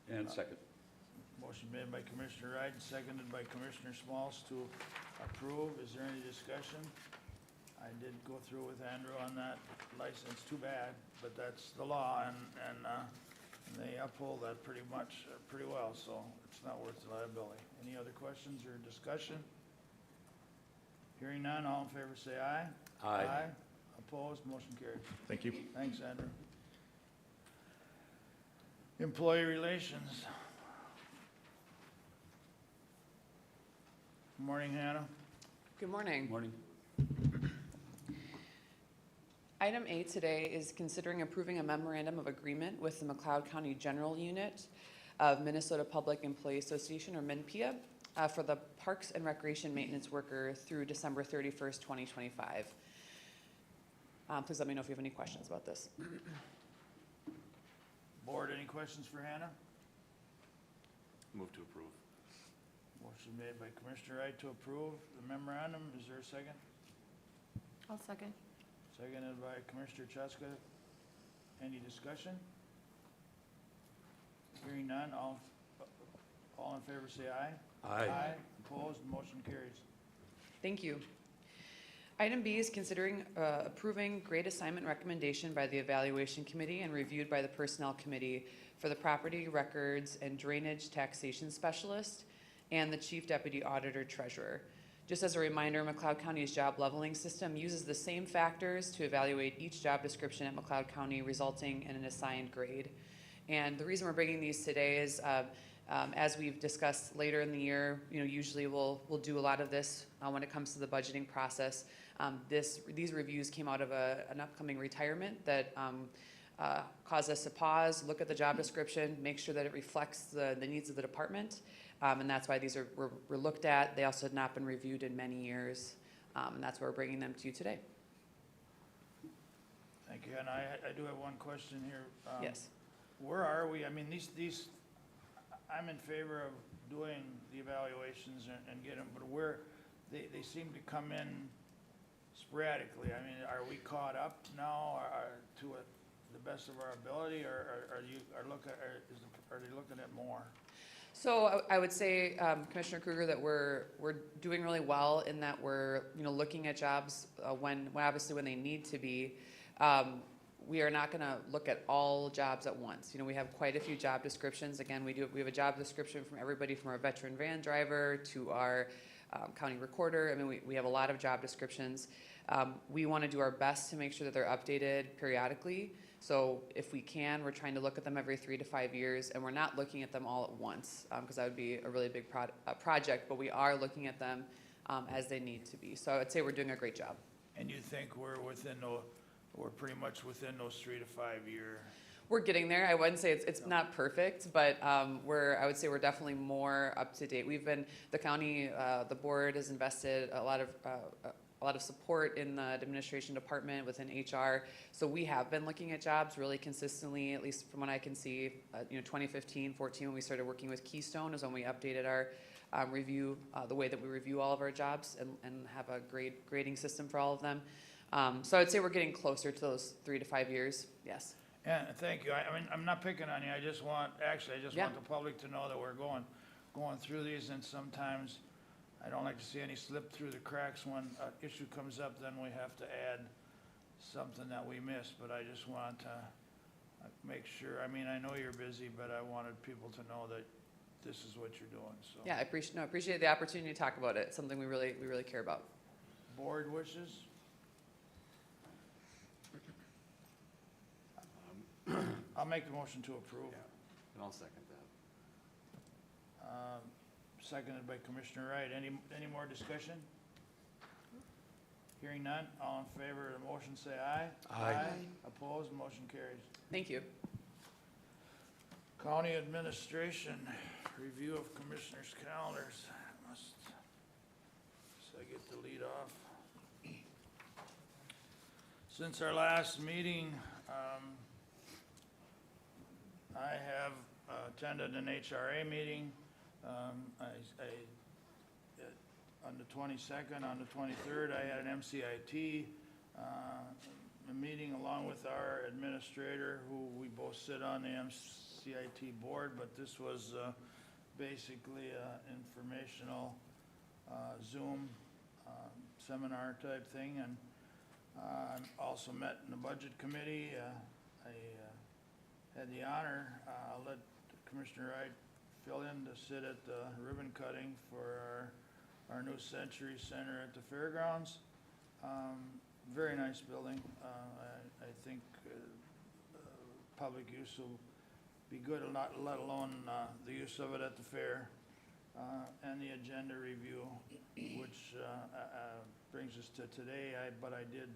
And second. Motion made by Commissioner Wright, seconded by Commissioner Smalls to approve. Is there any discussion? I did go through with Andrew on that license, too bad, but that's the law, and they uphold that pretty much, pretty well, so it's not worth the liability. Any other questions or discussion? Hearing none, all in favor say aye. Aye. Opposed, motion carries. Thank you. Thanks, Andrew. Employee relations. Morning, Hannah. Good morning. Morning. Item A today is considering approving a memorandum of agreement with the McLeod County General Unit of Minnesota Public Employee Association, or MNPA, for the Parks and Recreation Maintenance Worker through December 31st, 2025. Please let me know if you have any questions about this. Board, any questions for Hannah? Move to approve. Motion made by Commissioner Wright to approve the memorandum. Is there a second? I'll second. Seconded by Commissioner Cheska. Any discussion? Hearing none, all in favor say aye. Aye. Opposed, motion carries. Thank you. Item B is considering approving grade assignment recommendation by the Evaluation Committee and reviewed by the Personnel Committee for the Property Records and Drainage Taxation Specialist and the Chief Deputy Auditor Treasurer. Just as a reminder, McLeod County's job leveling system uses the same factors to evaluate each job description at McLeod County, resulting in an assigned grade. And the reason we're bringing these today is, as we've discussed later in the year, usually we'll do a lot of this when it comes to the budgeting process. These reviews came out of an upcoming retirement that caused us to pause, look at the job description, make sure that it reflects the needs of the department. And that's why these were looked at. They also had not been reviewed in many years. And that's why we're bringing them to you today. Thank you. And I do have one question here. Yes. Where are we? I mean, these, I'm in favor of doing the evaluations and get them, but they seem to come in sporadically. I mean, are we caught up now to the best of our ability, or are they looking at more? So I would say, Commissioner Kruger, that we're doing really well in that we're looking at jobs when obviously when they need to be. We are not going to look at all jobs at once. We have quite a few job descriptions. Again, we have a job description from everybody from our veteran van driver to our county recorder. I mean, we have a lot of job descriptions. We want to do our best to make sure that they're updated periodically. So if we can, we're trying to look at them every 3 to 5 years, and we're not looking at them all at once, because that would be a really big project, but we are looking at them as they need to be. So I would say we're doing a great job. And you think we're pretty much within those 3 to 5 year? We're getting there. I wouldn't say it's not perfect, but I would say we're definitely more up to date. The county, the board has invested a lot of support in the administration department within HR. So we have been looking at jobs really consistently, at least from what I can see. 2015, 14, when we started working with Keystone is when we updated our review, the way that we review all of our jobs and have a grading system for all of them. So I would say we're getting closer to those 3 to 5 years, yes. Yeah, thank you. I mean, I'm not picking on you. I just want Yeah. the public to know that we're going through these, and sometimes I don't like to see any slip through the cracks when an issue comes up, then we have to add something that we missed, but I just want to make sure, I mean, I know you're busy, but I wanted people to know that this is what you're doing, so. Yeah, I appreciate the opportunity to talk about it. It's something we really care about. Board wishes? I'll make the motion to approve. And I'll second that. Seconded by Commissioner Wright. Any more discussion? Hearing none, all in favor of the motion say aye. Aye. Opposed, motion carries. Thank you. County Administration, review of commissioners' calendars. So I get to lead off. Since our last meeting, I have attended an HRA meeting. On the 22nd, on the 23rd, I had an MCIT meeting along with our administrator, who we both sit on the MCIT board, but this was basically an informational Zoom seminar type thing, and also met in the budget committee. I had the honor, I'll let Commissioner Wright fill in, to sit at the ribbon cutting for our new Century Center at the fairgrounds. Very nice building. I think public use will be good, let alone the use of it at the fair. And the agenda review, which brings us to today. But I did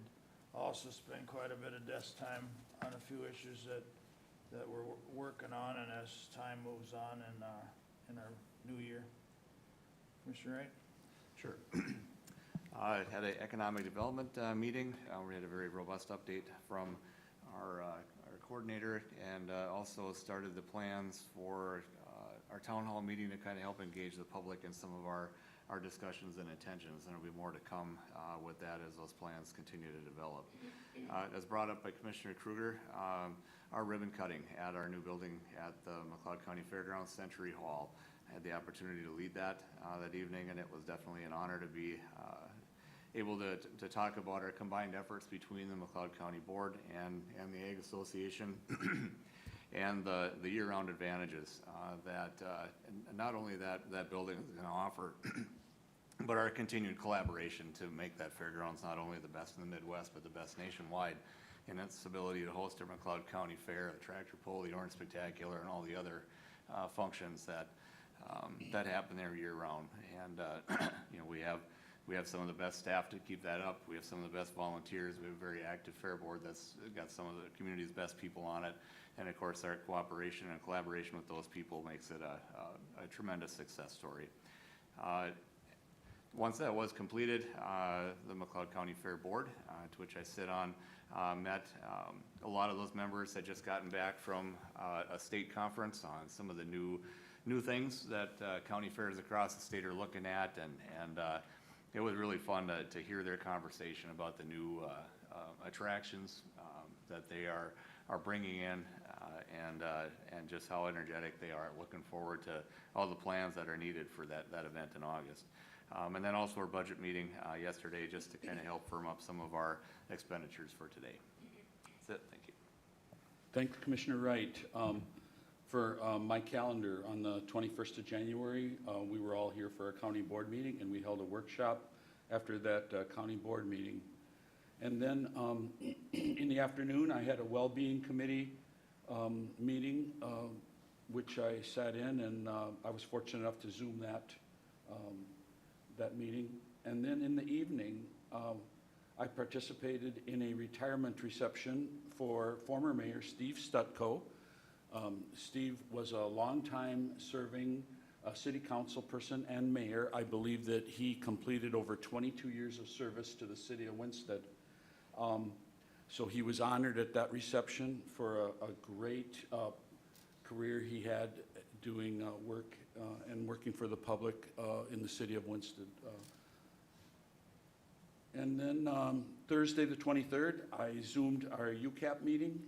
also spend quite a bit of desk time on a few issues that we're working on, and as time moves on in our new year. Commissioner Wright? Sure. I had an economic development meeting. We had a very robust update from our coordinator, and also started the plans for our town hall meeting to kind of help engage the public in some of our discussions and intentions. And there'll be more to come with that as those plans continue to develop. As brought up by Commissioner Kruger, our ribbon cutting at our new building at the McLeod County Fairgrounds Century Hall. I had the opportunity to lead that evening, and it was definitely an honor to be able to talk about our combined efforts between the McLeod County Board and the Ag Association and the year-round advantages that not only that building is going to offer, but our continued collaboration to make that fairgrounds not only the best in the Midwest, but the best nationwide in its ability to host our McLeod County Fair, the tractor pull, the Orange Spectacular, and all the other functions that happen there year-round. And we have some of the best staff to keep that up. We have some of the best volunteers. We have a very active fair board that's got some of the community's best people on it. And of course, our cooperation and collaboration with those people makes it a tremendous success story. Once that was completed, the McLeod County Fair Board, to which I sit on, met. A lot of those members had just gotten back from a state conference on some of the new things that county fairs across the state are looking at, and it was really fun to hear their conversation about the new attractions that they are bringing in, and just how energetic they are, looking forward to all the plans that are needed for that event in August. And then also our budget meeting yesterday, just to kind of help firm up some of our expenditures for today. That's it. Thank you. Thank you, Commissioner Wright. For my calendar, on the 21st of January, we were all here for a county board meeting, and we held a workshop after that county board meeting. And then in the afternoon, I had a well-being committee meeting, which I sat in, and I was fortunate enough to Zoom that meeting. And then in the evening, I participated in a retirement reception for former Mayor Steve Stutko. Steve was a longtime serving city council person and mayor. I believe that he completed over 22 years of service to the city of Winsted. So he was honored at that reception for a great career he had doing work and working for the public in the city of Winsted. And then Thursday the 23rd, I Zoomed our UCAP meeting.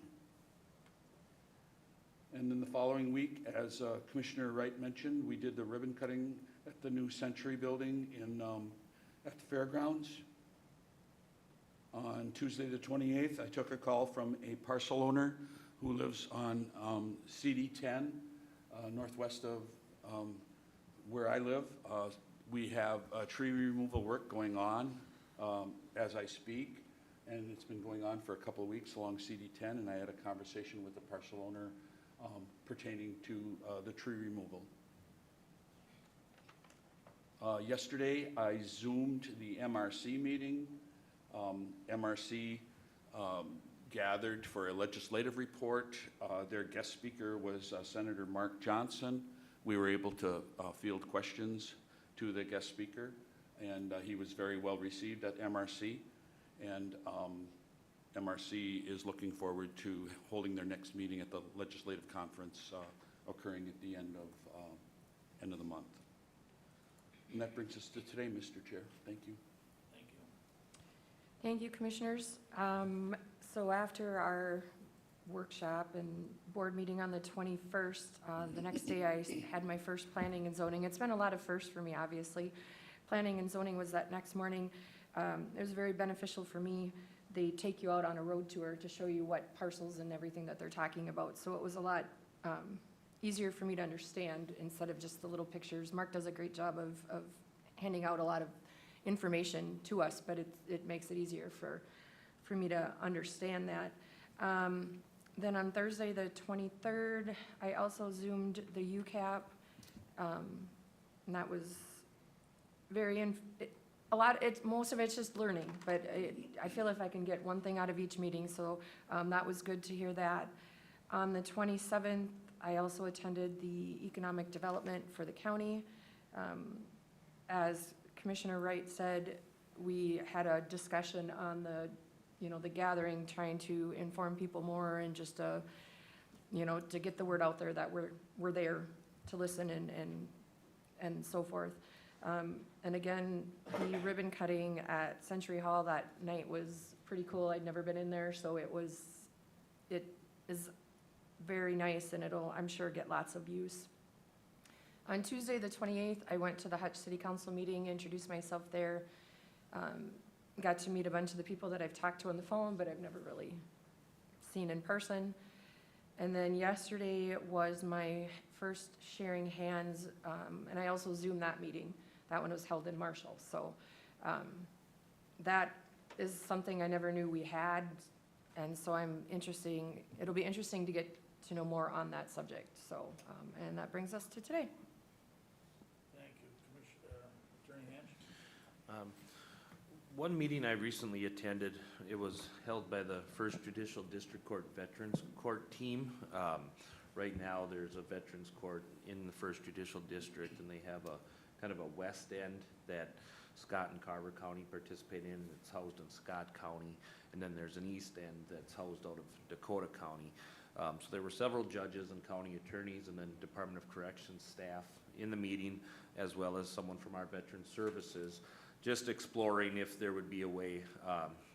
And then the following week, as Commissioner Wright mentioned, we did the ribbon cutting at the new Century Building at the fairgrounds. On Tuesday the 28th, I took a call from a parcel owner who lives on CD 10, northwest of where I live. We have tree removal work going on as I speak, and it's been going on for a couple of weeks along CD 10, and I had a conversation with the parcel owner pertaining to the tree removal. Yesterday, I Zoomed the MRC meeting. MRC gathered for a legislative report. Their guest speaker was Senator Mark Johnson. We were able to field questions to the guest speaker, and he was very well received at MRC. And MRC is looking forward to holding their next meeting at the legislative conference occurring at the end of the month. And that brings us to today, Mr. Chair. Thank you. Thank you. Thank you, Commissioners. So after our workshop and board meeting on the 21st, the next day I had my first planning and zoning. It's been a lot of firsts for me, obviously. Planning and zoning was that next morning. It was very beneficial for me. They take you out on a road tour to show you what parcels and everything that they're talking about. So it was a lot easier for me to understand instead of just the little pictures. Mark does a great job of handing out a lot of information to us, but it makes it easier for me to understand that. Then on Thursday, the 23rd, I also Zoomed the UCAP, and that was very, most of it's just learning, but I feel if I can get one thing out of each meeting, so that was good to hear that. On the 27th, I also attended the economic development for the county. As Commissioner Wright said, we had a discussion on the gathering, trying to inform people more and just to get the word out there that we're there to listen and so forth. And again, the ribbon cutting at Century Hall that night was pretty cool. I'd never been in there, so it is very nice, and it'll, I'm sure, get lots of use. On Tuesday, the 28th, I went to the Hutch City Council meeting, introduced myself there. Got to meet a bunch of the people that I've talked to on the phone, but I've never really seen in person. And then yesterday was my first sharing hands, and I also Zoomed that meeting. That one was held in Marshall. So that is something I never knew we had, and so it'll be interesting to get to know more on that subject. So, and that brings us to today. Thank you, Commissioner, Attorney Hanch. One meeting I recently attended, it was held by the First Judicial District Court Veterans Court team. Right now, there's a Veterans Court in the First Judicial District, and they have a kind of a west end that Scott and Carver County participate in. It's housed in Scott County, and then there's an east end that's housed out of Dakota County. So there were several judges and county attorneys and then Department of Corrections staff in the meeting, as well as someone from our Veteran Services, just exploring if there would be a way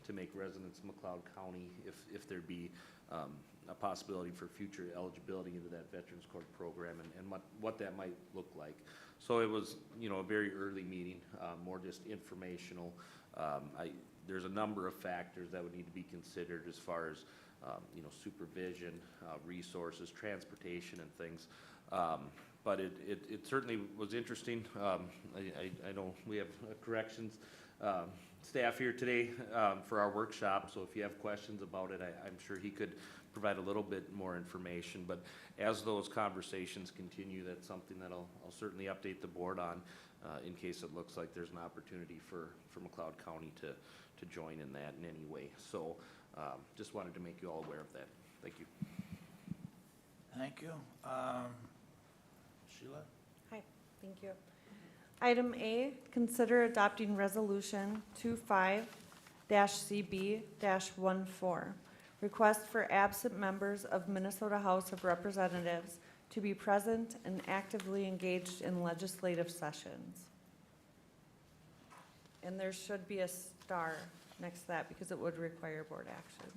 to make residents of McLeod County, if there'd be a possibility for future eligibility into that Veterans Court program and what that might look like. So it was, a very early meeting, more just informational. There's a number of factors that would need to be considered as far as, supervision, resources, transportation and things. But it certainly was interesting. I know we have corrections staff here today for our workshop, so if you have questions about it, I'm sure he could provide a little bit more information. But as those conversations continue, that's something that I'll certainly update the board on in case it looks like there's an opportunity for McLeod County to join in that in any way. So just wanted to make you all aware of that. Thank you. Thank you. Sheila? Hi, thank you. Item A, consider adopting Resolution 25-CB-14, request for absent members of Minnesota House of Representatives to be present and actively engaged in legislative sessions. And there should be a star next to that because it would require board action.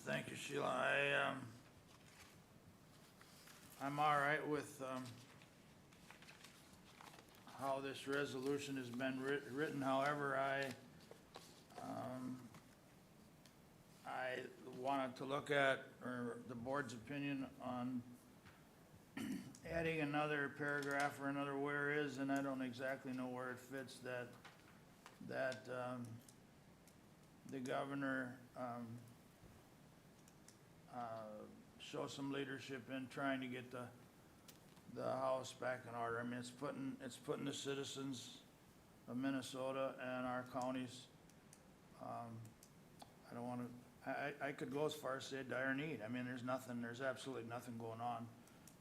Thank you, Sheila. I'm all right with how this resolution has been written. However, I wanted to look at, or the board's opinion on adding another paragraph or another where is, and I don't exactly know where it fits, that the governor show some leadership in trying to get the House back in order. I mean, it's putting the citizens of Minnesota and our counties, I don't wanna, I could go as far as say dire need. I mean, there's absolutely nothing going on.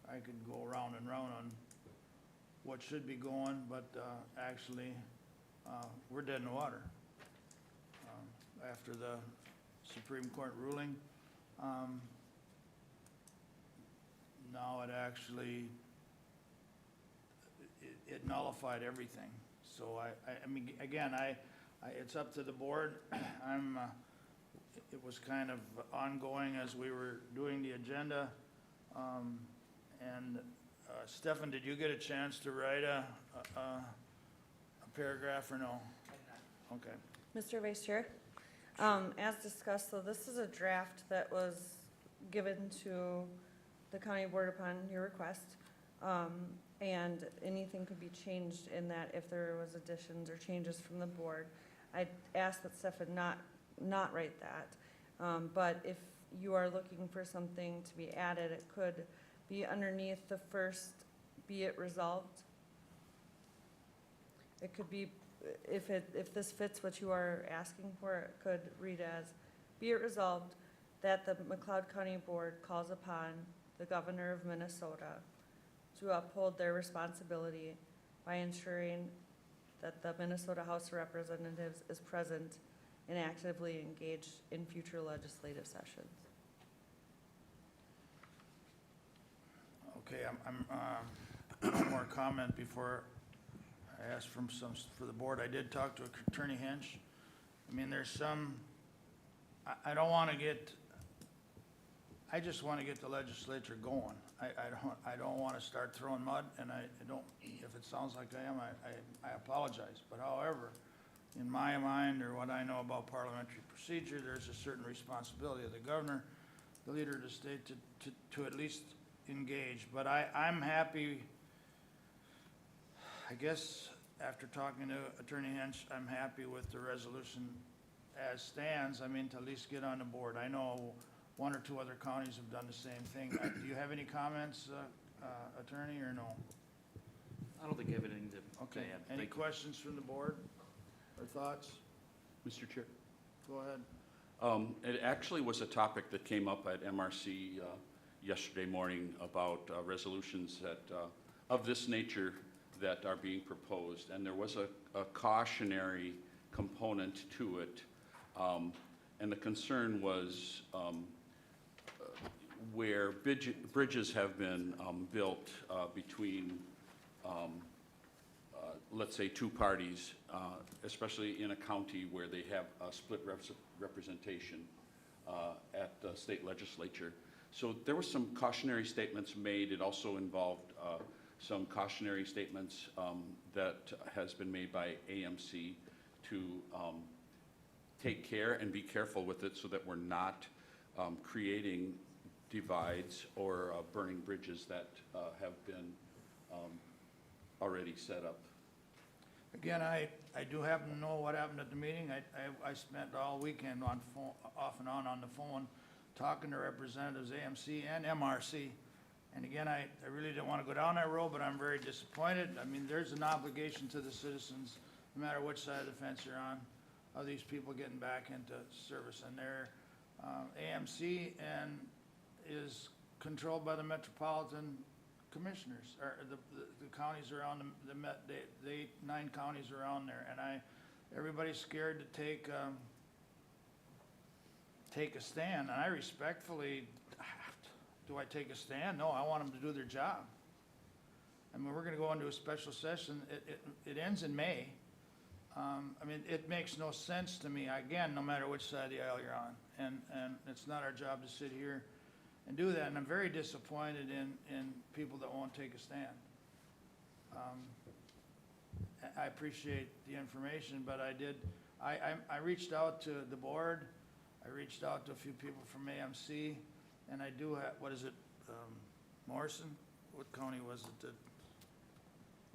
I could go round and round on what should be going, but, actually, we're dead in the water. After the Supreme Court ruling, now it actually, it nullified everything. So I mean, again, it's up to the board. It was kind of ongoing as we were doing the agenda. And Stefan, did you get a chance to write a paragraph or no? Okay. Mr. Vice Chair, as discussed, so this is a draft that was given to the county board upon your request. And anything could be changed in that if there was additions or changes from the board. I'd ask that Stefan not write that. But if you are looking for something to be added, it could be underneath the first, be it resolved. It could be, if this fits what you are asking for, it could read as, be it resolved that the McLeod County Board calls upon the governor of Minnesota to uphold their responsibility by ensuring that the Minnesota House of Representatives is present and actively engaged in future legislative sessions. Okay, one more comment before I ask for the board. I did talk to Attorney Hench. I mean, there's some, I don't want to get, I just want to get the legislature going. I don't want to start throwing mud, and I don't, if it sounds like I am, I apologize. But however, in my mind, or what I know about parliamentary procedure, there's a certain responsibility of the governor, the leader of the state, to at least engage. But I'm happy, I guess, after talking to Attorney Hench, I'm happy with the resolution as stands. I mean, to at least get on the board. I know one or two other counties have done the same thing. Do you have any comments, Attorney, or no? I don't think I have anything to Okay, add. any Thank you. questions from the board or thoughts? Mr. Chair? Go ahead. It actually was a topic that came up at MRC yesterday morning about resolutions that, of this nature that are being proposed. And there was a cautionary component to it. And the concern was where bridges have been built between, let's say, two parties, especially in a county where they have a split representation at the state legislature. So there were some cautionary statements made. It also involved some cautionary statements that has been made by AMC to take care and be careful with it so that we're not creating divides or burning bridges that have been already set up. Again, I do happen to know what happened at the meeting. I spent all weekend on phone, off and on the phone, talking to representatives AMC and MRC. And again, I really didn't want to go down that road, but I'm very disappointed. I mean, there's an obligation to the citizens, no matter which side of the fence you're on, of these people getting back into service. And they're, AMC and is controlled by the metropolitan commissioners, or the counties around the 9 counties around there. And everybody's scared to take a stand. And I respectfully, do I take a stand? No, I want them to do their job. I mean, we're gonna go into a special session. It ends in May. I mean, it makes no sense to me, again, no matter which side of the aisle you're on. And it's not our job to sit here and do that. And I'm very disappointed in people that won't take a stand. I appreciate the information, but I reached out to the board. I reached out to a few people from AMC, and I do have, what is it, Morrison? What county was it that?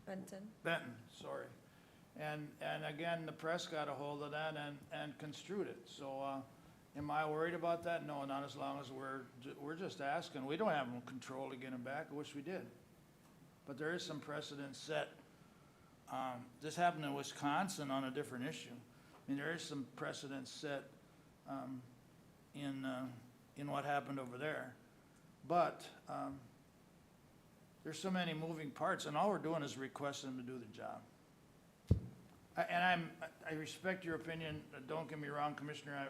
Benton. Benton, sorry. And again, the press got a hold of that and construed it. So, am I worried about that? No, not as long as we're just asking. We don't have no control to get them back. I wish we did. But there is some precedent set. This happened in Wisconsin on a different issue. I mean, there is some precedent set in what happened over there. But there's so many moving parts, and all we're doing is requesting them to do the job. I respect your opinion. Don't get me wrong, Commissioner.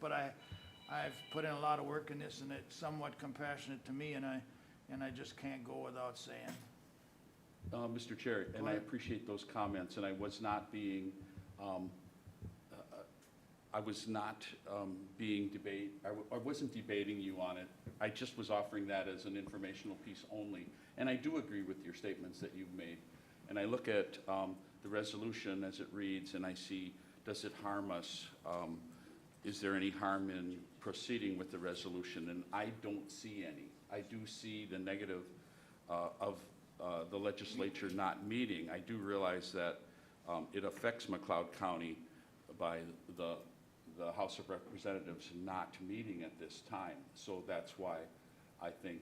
But I've put in a lot of work in this, and it's somewhat compassionate to me, and I just can't go without saying. Mr. Chair, and I appreciate those comments, and I was not being, I wasn't debating you on it. I just was offering that as an informational piece only. And I do agree with your statements that you've made. And I look at the resolution as it reads, and I see, does it harm us? Is there any harm in proceeding with the resolution? And I don't see any. I do see the negative of the legislature not meeting. I do realize that it affects McLeod County by the House of Representatives not meeting at this time. So that's why I think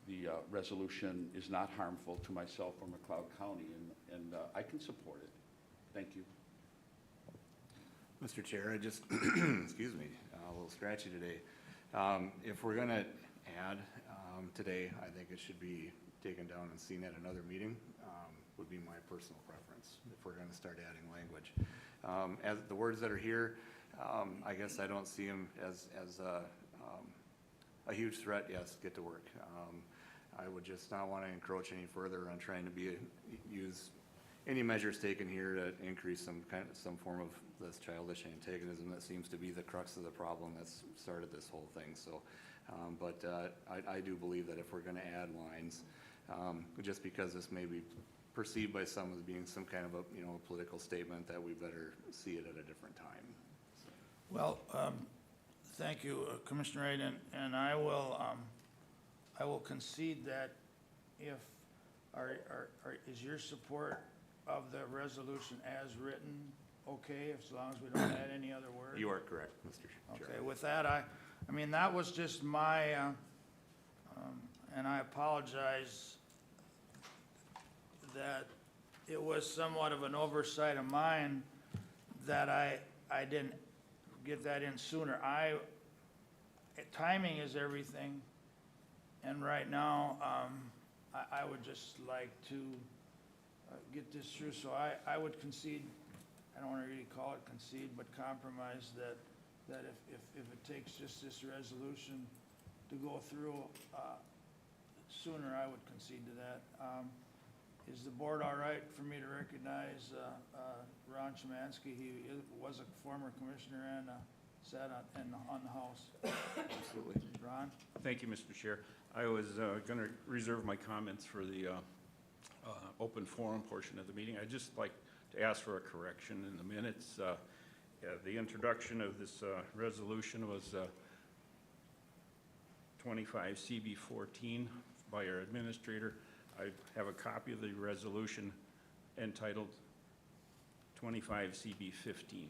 the resolution is not harmful to myself or McLeod County, and I can support it. Thank you. Mr. Chair, I just, excuse me, a little scratchy today. If we're gonna add today, I think it should be taken down and seen at another meeting, would be my personal preference, if we're gonna start adding language. As the words that are here, I guess I don't see them as a huge threat. Yes, get to work. I would just not want to encroach any further on trying to use any measures taken here to increase some form of this childish antagonism that seems to be the crux of the problem that's started this whole thing. So, but I do believe that if we're going to add lines, just because this may be perceived by some as being some kind of a political statement, that we better see it at a different time. So. Well, thank you, Commissioner Wright, and I will concede that if is your support of the resolution as written okay, as long as we don't add any other words? You are correct, Mr. Chair. Okay, with that, I mean, that was just my, and I apologize that it was somewhat of an oversight of mine that I didn't get that in sooner. Timing is everything, and right now, I would just like to get this through, so I would concede, I don't want to really call it concede, but compromise that if it takes just this resolution to go through sooner, I would concede to that. Is the board all right for me to recognize Ron Chemansky? He was a former commissioner and sat on the House. Absolutely. Ron? Thank you, Mr. Chair. I was going to reserve my comments for the open forum portion of the meeting. I'd just like to ask for a correction in the minutes. The introduction of this resolution was 25 CB 14 by our administrator. I have a copy of the resolution entitled 25 CB 15.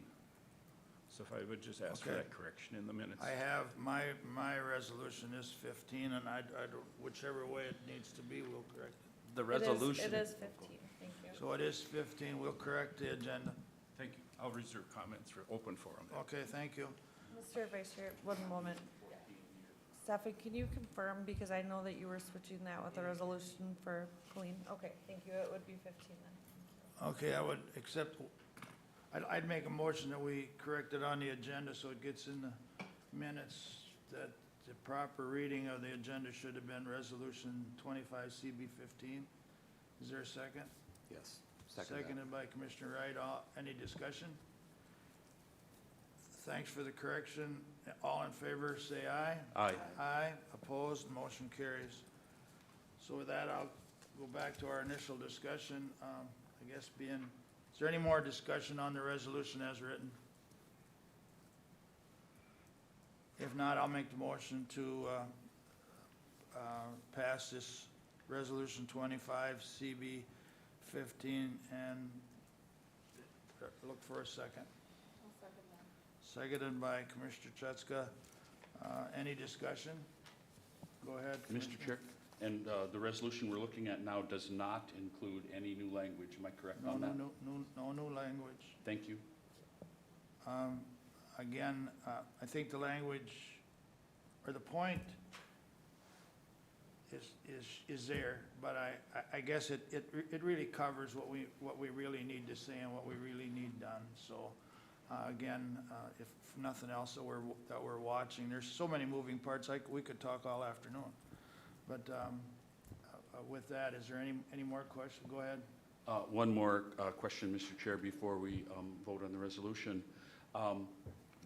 So if I would just ask for Okay. that correction in the minutes. I have, my resolution is 15, and I don't, whichever way it needs to be, we'll correct it. The It is- resolution. It is 15, thank you. So it is 15, we'll correct the agenda. Thank you. I'll reserve comments for open forum. then. Okay, thank you. Mr. Vice Chair, one moment. Stephanie, can you confirm, because I know that you were switching that with the resolution for Colleen? Okay, thank you, it would be 15 then. Okay, I would accept, I'd make a motion that we correct it on the agenda so it gets in the minutes that the proper reading of the agenda should have been Resolution 25 CB 15. Is there a second? Yes. Second that. Seconded by Commissioner Wright. Any discussion? Thanks for the correction. All in favor, say aye. Aye. Aye. Opposed, motion carries. So with that, I'll go back to our initial discussion. I guess is there any more discussion on the resolution as written? If not, I'll make the motion to pass this Resolution 25 CB 15 and look for a second. Seconded by Commissioner Chetzka. Any discussion? Go ahead. Mr. Chair, and the resolution we're looking at now does not include any new language. Am I correct No, on no, that? no new language. Thank you. Again, I think the language, or the point is there, but I guess it really covers what we really need to say and what we really need done. So, again, if nothing else that we're watching, there's so many moving parts, we could talk all afternoon. But with that, is there any more questions? Go ahead. One more question, Mr. Chair, before we vote on the resolution.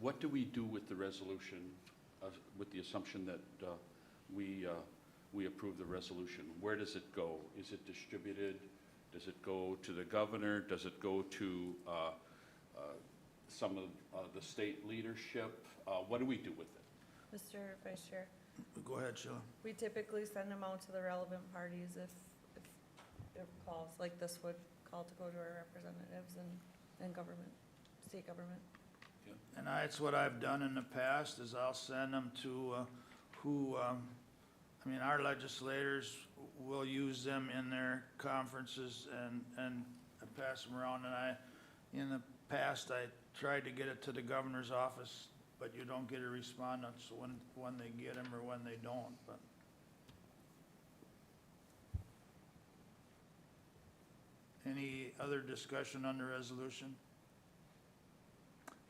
What do we do with the resolution, with the assumption that we approve the resolution? Where does it go? Is it distributed? Does it go to the governor? Does it go to some of the state leadership? What do we do with it? Mr. Vice Chair, Go ahead, Sheila. we typically send them out to the relevant parties if it calls, like this would call to go to our representatives and government, state government. And that's what I've done in the past, is I'll send them to our legislators will use them in their conferences and pass them around. And in the past, I tried to get it to the governor's office, but you don't get a respondence when they get them or when they don't, but. Any other discussion on the resolution?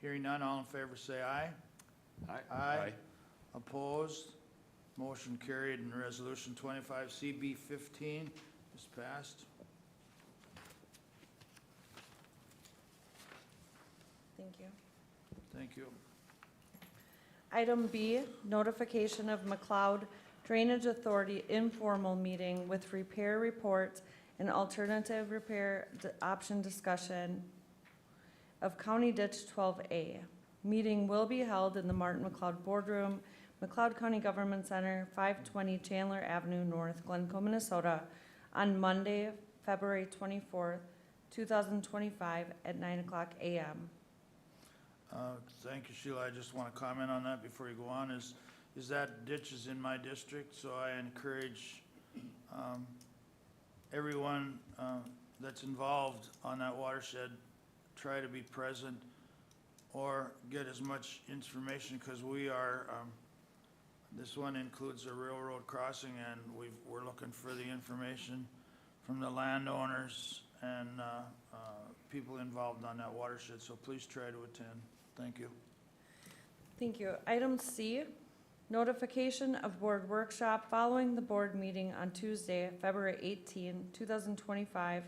Hearing none, all in favor say aye. Aye. Aye. Opposed? Motion carried, and Resolution 25 CB 15 is passed. Thank you. Thank you. Item B, notification of McLeod Drainage Authority informal meeting with repair report and alternative repair option discussion of County Ditch 12A. Meeting will be held in the Martin McLeod Boardroom, McLeod County Government Center, 520 Chandler Avenue North, Glencoe, Minnesota, on Monday, February 24th, 2025, at 9:00 a.m. Thank you, Sheila. I just want to comment on that before you go on, is that ditch is in my district, so I encourage everyone that's involved on that watershed, try to be present or get as much information, because we are, this one includes a railroad crossing, and we're looking for the information from the landowners and people involved on that watershed, so please try to attend. Thank you. Thank you. Item C, notification of board workshop following the board meeting on Tuesday, February 18, 2025,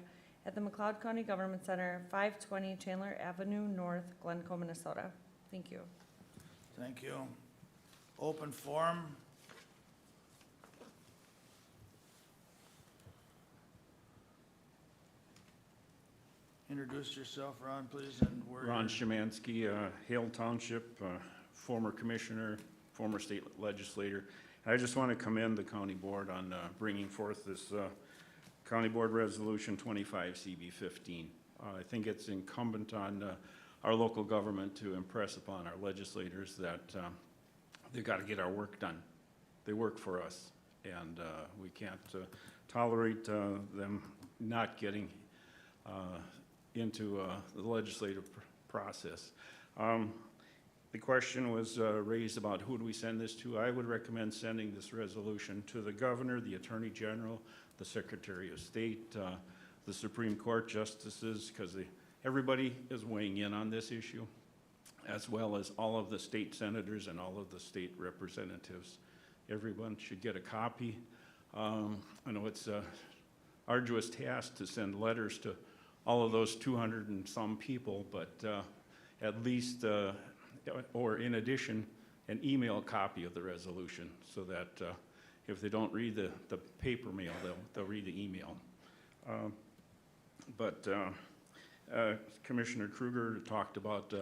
at the McLeod County Government Center, 520 Chandler Avenue North, Glencoe, Minnesota. Thank you. Thank you. Open forum. Introduce yourself, Ron, please, and where. Ron Szymanski, Hale Township, former commissioner, former state legislator. I just want to commend the county board on bringing forth this County Board Resolution 25 CB 15. I think it's incumbent on our local government to impress upon our legislators that they've got to get our work done. They work for us, and we can't tolerate them not getting into the legislative process. The question was raised about who do we send this to. I would recommend sending this resolution to the governor, the attorney general, the secretary of state, the Supreme Court justices, because everybody is weighing in on this issue, as well as all of the state senators and all of the state representatives. Everyone should get a copy. I know it's an arduous task to send letters to all of those 200 and some people, but at least, or in addition, an email copy of the resolution so that if they don't read the paper mail, they'll read the email. But Commissioner Kruger talked about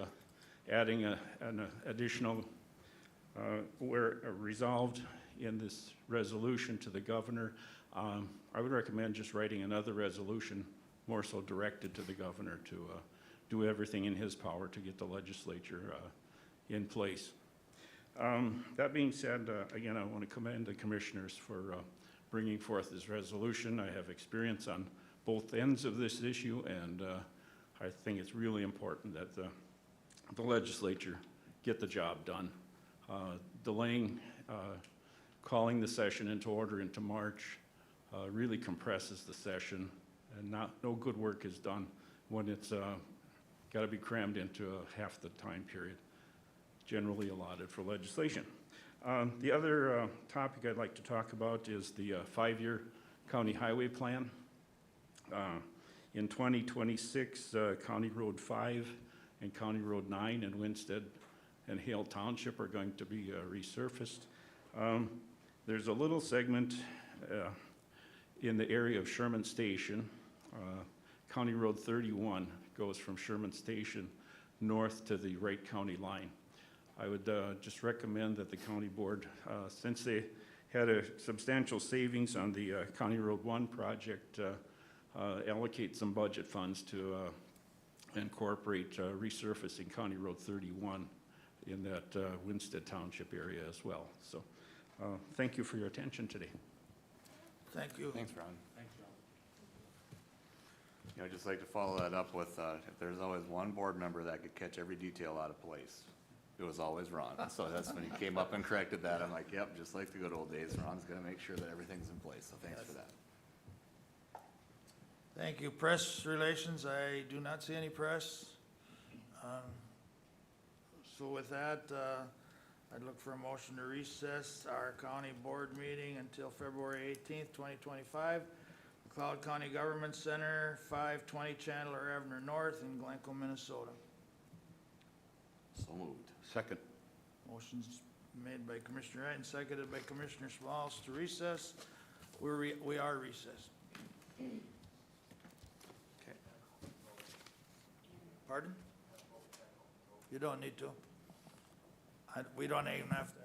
adding an additional resolved in this resolution to the governor. I would recommend just writing another resolution, more so directed to the governor to do everything in his power to get the legislature in place. That being said, again, I want to commend the commissioners for bringing forth this resolution. I have experience on both ends of this issue, and I think it's really important that the legislature get the job done. Delaying calling the session into order into March really compresses the session, and no good work is done when it's got to be crammed into half the time period generally allotted for legislation. The other topic I'd like to talk about is the 5-year county highway plan. In 2026, County Road 5 and County Road 9 in Winstead and Hale Township are going to be resurfaced. There's a little segment in the area of Sherman Station. County Road 31 goes from Sherman Station north to the Wright County line. I would just recommend that the county board, since they had a substantial savings on the County Road 1 project, allocate some budget funds to incorporate resurfacing County Road 31 in that Winstead Township area as well. So thank you for your attention today. Thank you. Thanks, Ron. You know, I'd just like to follow that up with, if there's always one board member that could catch every detail out of place, it was always Ron. So that's when he came up and corrected that. I'm like, yep, just like the good old days, Ron's gonna make sure that everything's in place, so thanks for that. Thank you. Press relations, I do not see any press. So with that, I'd look for a motion to recess our county board meeting until February 18th, 2025. McLeod County Government Center, 520 Chandler Avenue North in Glencoe, Minnesota. So moved. Second. Motion's made by Commissioner Wright and seconded by Commissioner Smalls to recess. We are recessed. Okay. Pardon? You don't need to. We don't even have to.